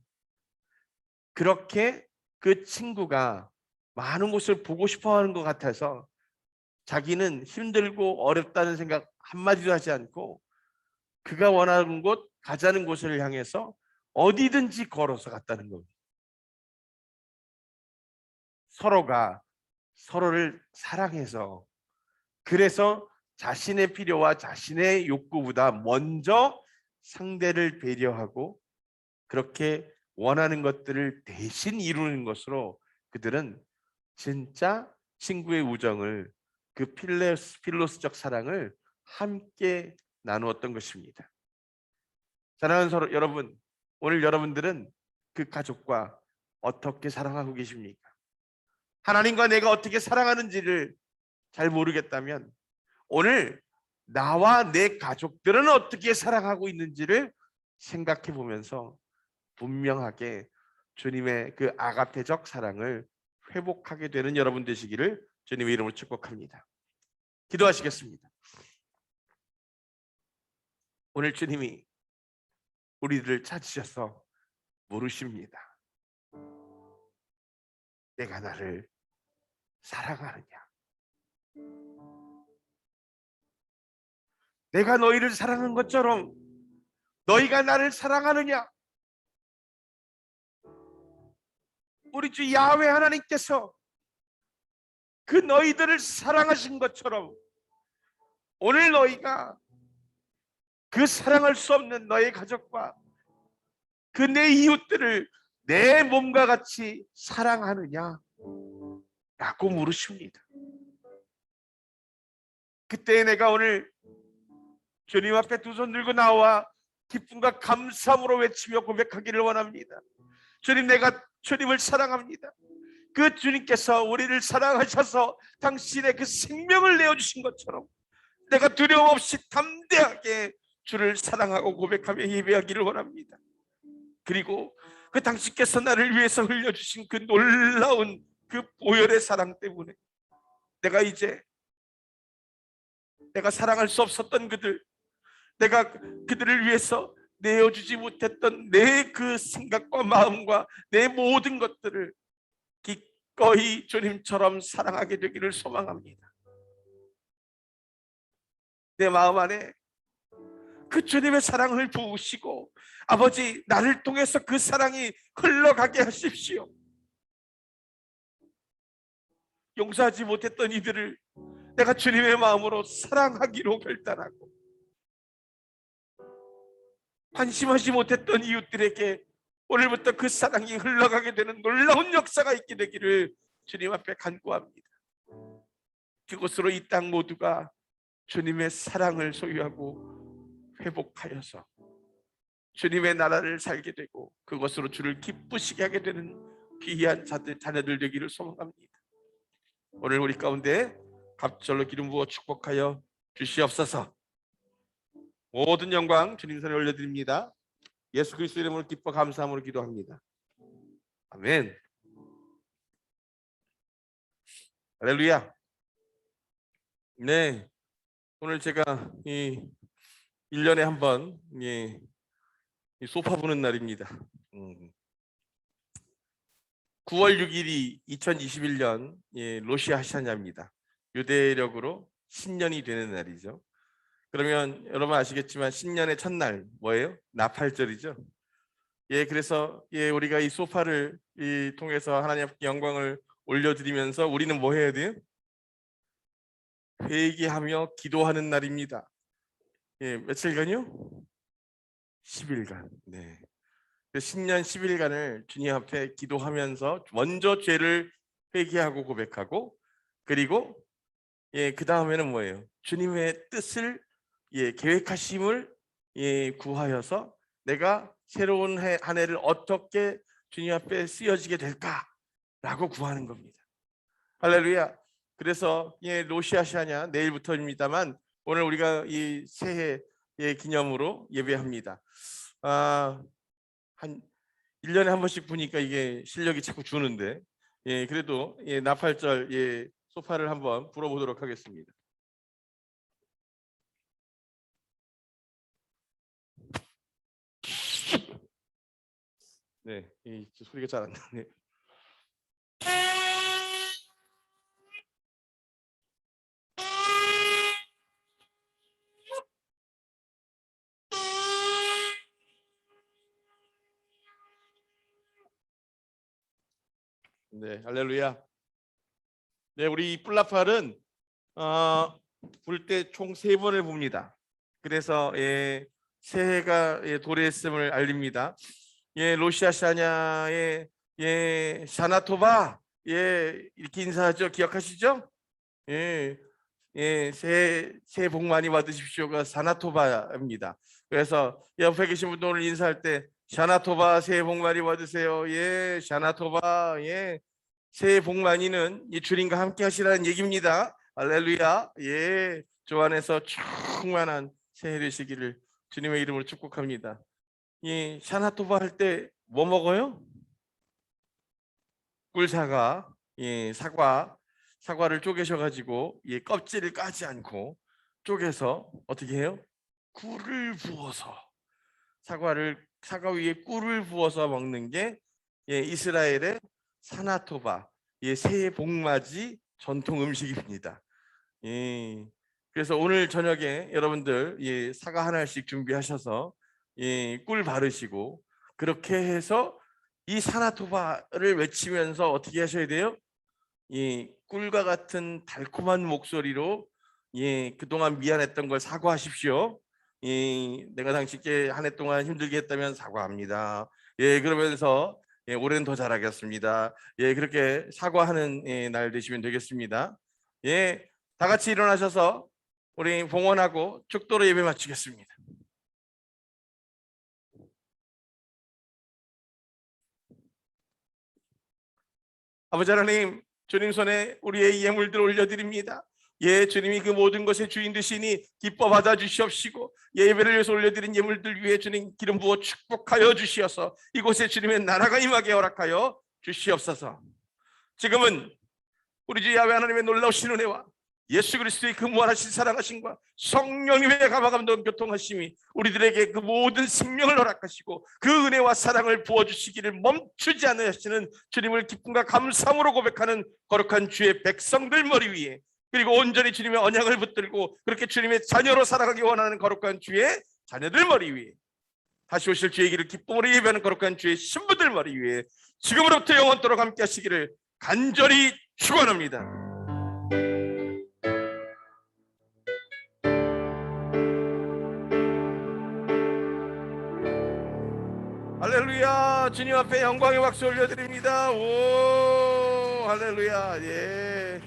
그렇게 그 친구가 많은 곳을 보고 싶어 하는 것 같아서 자기는 힘들고 어렵다는 생각 한마디도 하지 않고 그가 원하는 곳, 가자는 곳을 향해서 어디든지 걸어서 갔다는 겁니다. 서로가 서로를 사랑해서, 그래서 자신의 필요와 자신의 욕구보다 먼저 상대를 배려하고 그렇게 원하는 것들을 대신 이루는 것으로 그들은 진짜 친구의 우정을, 그 필로스적 사랑을 함께 나누었던 것입니다. 사랑하는 여러분, 오늘 여러분들은 그 가족과 어떻게 사랑하고 계십니까? 하나님과 내가 어떻게 사랑하는지를 잘 모르겠다면 오늘 나와 내 가족들은 어떻게 사랑하고 있는지를 생각해 보면서 분명하게 주님의 그 아가페적 사랑을 회복하게 되는 여러분 되시기를 주님의 이름으로 축복합니다. 기도하시겠습니다. 오늘 주님이 우리들을 찾으셔서 물으십니다. 내가 나를 사랑하느냐? 내가 너희를 사랑한 것처럼 너희가 나를 사랑하느냐? 우리 주 야훼 하나님께서 그 너희들을 사랑하신 것처럼 오늘 너희가 그 사랑할 수 없는 너의 가족과 그 내 이웃들을 내 몸과 같이 사랑하느냐? 라고 물으십니다. 그때 내가 오늘 주님 앞에 두 손 들고 나와 기쁨과 감사함으로 외치며 고백하기를 원합니다. 주님, 내가 주님을 사랑합니다. 그 주님께서 우리를 사랑하셔서 당신의 그 생명을 내어주신 것처럼 내가 두려움 없이 담대하게 주를 사랑하고 고백하며 예배하기를 원합니다. 그리고 그 당신께서 나를 위해서 흘려주신 그 놀라운 그 보혈의 사랑 때문에 내가 이제 내가 사랑할 수 없었던 내가 그들을 위해서 내어주지 못했던 내 그 생각과 마음과 내 모든 것들을 기꺼이 주님처럼 사랑하게 되기를 소망합니다. 내 마음 안에 그 주님의 사랑을 부으시고 아버지, 나를 통해서 그 사랑이 흘러가게 하십시오. 용서하지 못했던 이들을 내가 주님의 마음으로 사랑하기로 결단하고 관심하지 못했던 이웃들에게 오늘부터 그 사랑이 흘러가게 되는 놀라운 역사가 있게 되기를 주님 앞에 간구합니다. 그것으로 이 땅 모두가 주님의 사랑을 소유하고 회복하여서 주님의 나라를 살게 되고 그것으로 주를 기쁘시게 하게 되는 귀한 자녀들 되기를 소망합니다. 오늘 우리 가운데 갑절로 기름 부어 축복하여 주시옵소서. 모든 영광 주님 손에 올려드립니다. 예수 그리스도 이름으로 기뻐 감사함으로 기도합니다. 아멘. 할렐루야. 네, 오늘 제가 이 1년에 한 번 이 소파 부는 날입니다. 9월 6일이 2021년 로시 하샤냐입니다. 유대력으로 신년이 되는 날이죠. 그러면 여러분 아시겠지만 신년의 첫날 뭐예요? 나팔절이죠. 그래서 우리가 이 소파를 통해서 하나님께 영광을 올려드리면서 우리는 뭐 해야 돼요? 회개하며 기도하는 날입니다. 며칠간요? 10일간. 네. 신년 10일간을 주님 앞에 기도하면서 먼저 죄를 회개하고 고백하고, 그리고 그 다음에는 뭐예요? 주님의 뜻을 계획하심을 구하여서 내가 새로운 한 해를 어떻게 주님 앞에 쓰여지게 될까라고 구하는 겁니다. 할렐루야. 그래서 로시아시아냐 내일부터입니다만 오늘 우리가 이 새해 기념으로 예배합니다. 한 1년에 한 번씩 보니까 이게 실력이 자꾸 주는데 그래도 나팔절 소파를 한번 불어보도록 하겠습니다. 네, 이 소리가 잘 안 나네. 네, 할렐루야. 네, 우리 이 뿔나팔은 불 때 총 3번을 붑니다. 그래서 새해가 도래했음을 알립니다. 로시아샤냐의 샤나토바 이렇게 인사하죠. 기억하시죠? 새해 복 많이 받으십시오가 샤나토바입니다. 그래서 옆에 계신 분들 오늘 인사할 때 샤나토바 새해 복 많이 받으세요. 샤나토바 새해 복 많이는 이 주님과 함께 하시라는 얘기입니다. 할렐루야. 주 안에서 충만한 새해 되시기를 주님의 이름으로 축복합니다. 샤나토바 할 때 뭐 먹어요? 꿀사과, 사과를 쪼개셔가지고 껍질을 까지 않고 쪼개서 어떻게 해요? 꿀을 부어서 사과 위에 꿀을 부어서 먹는 게 이스라엘의 사나토바, 새해 복맞이 전통 음식입니다. 그래서 오늘 저녁에 여러분들 사과 하나씩 준비하셔서 꿀 바르시고 그렇게 해서 이 사나토바를 외치면서 어떻게 하셔야 돼요? 꿀과 같은 달콤한 목소리로 그동안 미안했던 걸 사과하십시오. 내가 당신께 한 해 동안 힘들게 했다면 사과합니다. 그러면서 올해는 더 잘하겠습니다. 그렇게 사과하는 날 되시면 되겠습니다. 다 같이 일어나셔서 우리 봉헌하고 축도로 예배 마치겠습니다. 아버지 하나님, 주님 손에 우리의 예물들 올려드립니다. 주님이 그 모든 것의 주인 되시니 기뻐 받아 주시옵시고 예배를 위해서 올려드린 예물들 위해 주님 기름 부어 축복하여 주시어서 이곳에 주님의 나라가 임하게 허락하여 주시옵소서. 지금은 우리 주 야훼 하나님의 놀라우신 은혜와 예수 그리스도의 그 무한하신 사랑하심과 성령님의 감화감동 교통하심이 우리들에게 그 모든 생명을 허락하시고 그 은혜와 사랑을 부어주시기를 멈추지 않으시는 주님을 기쁨과 감사함으로 고백하는 거룩한 주의 백성들 머리 위에, 그리고 온전히 주님의 언약을 붙들고 그렇게 주님의 자녀로 살아가기 원하는 거룩한 주의 자녀들 머리 위에, 다시 오실 주의 길을 기쁨으로 예배하는 거룩한 주의 신부들 머리 위에 지금으로부터 영원토록 함께 하시기를 간절히 축원합니다. 할렐루야. 주님 앞에 영광의 박수 올려드립니다. 오, 할렐루야. 네.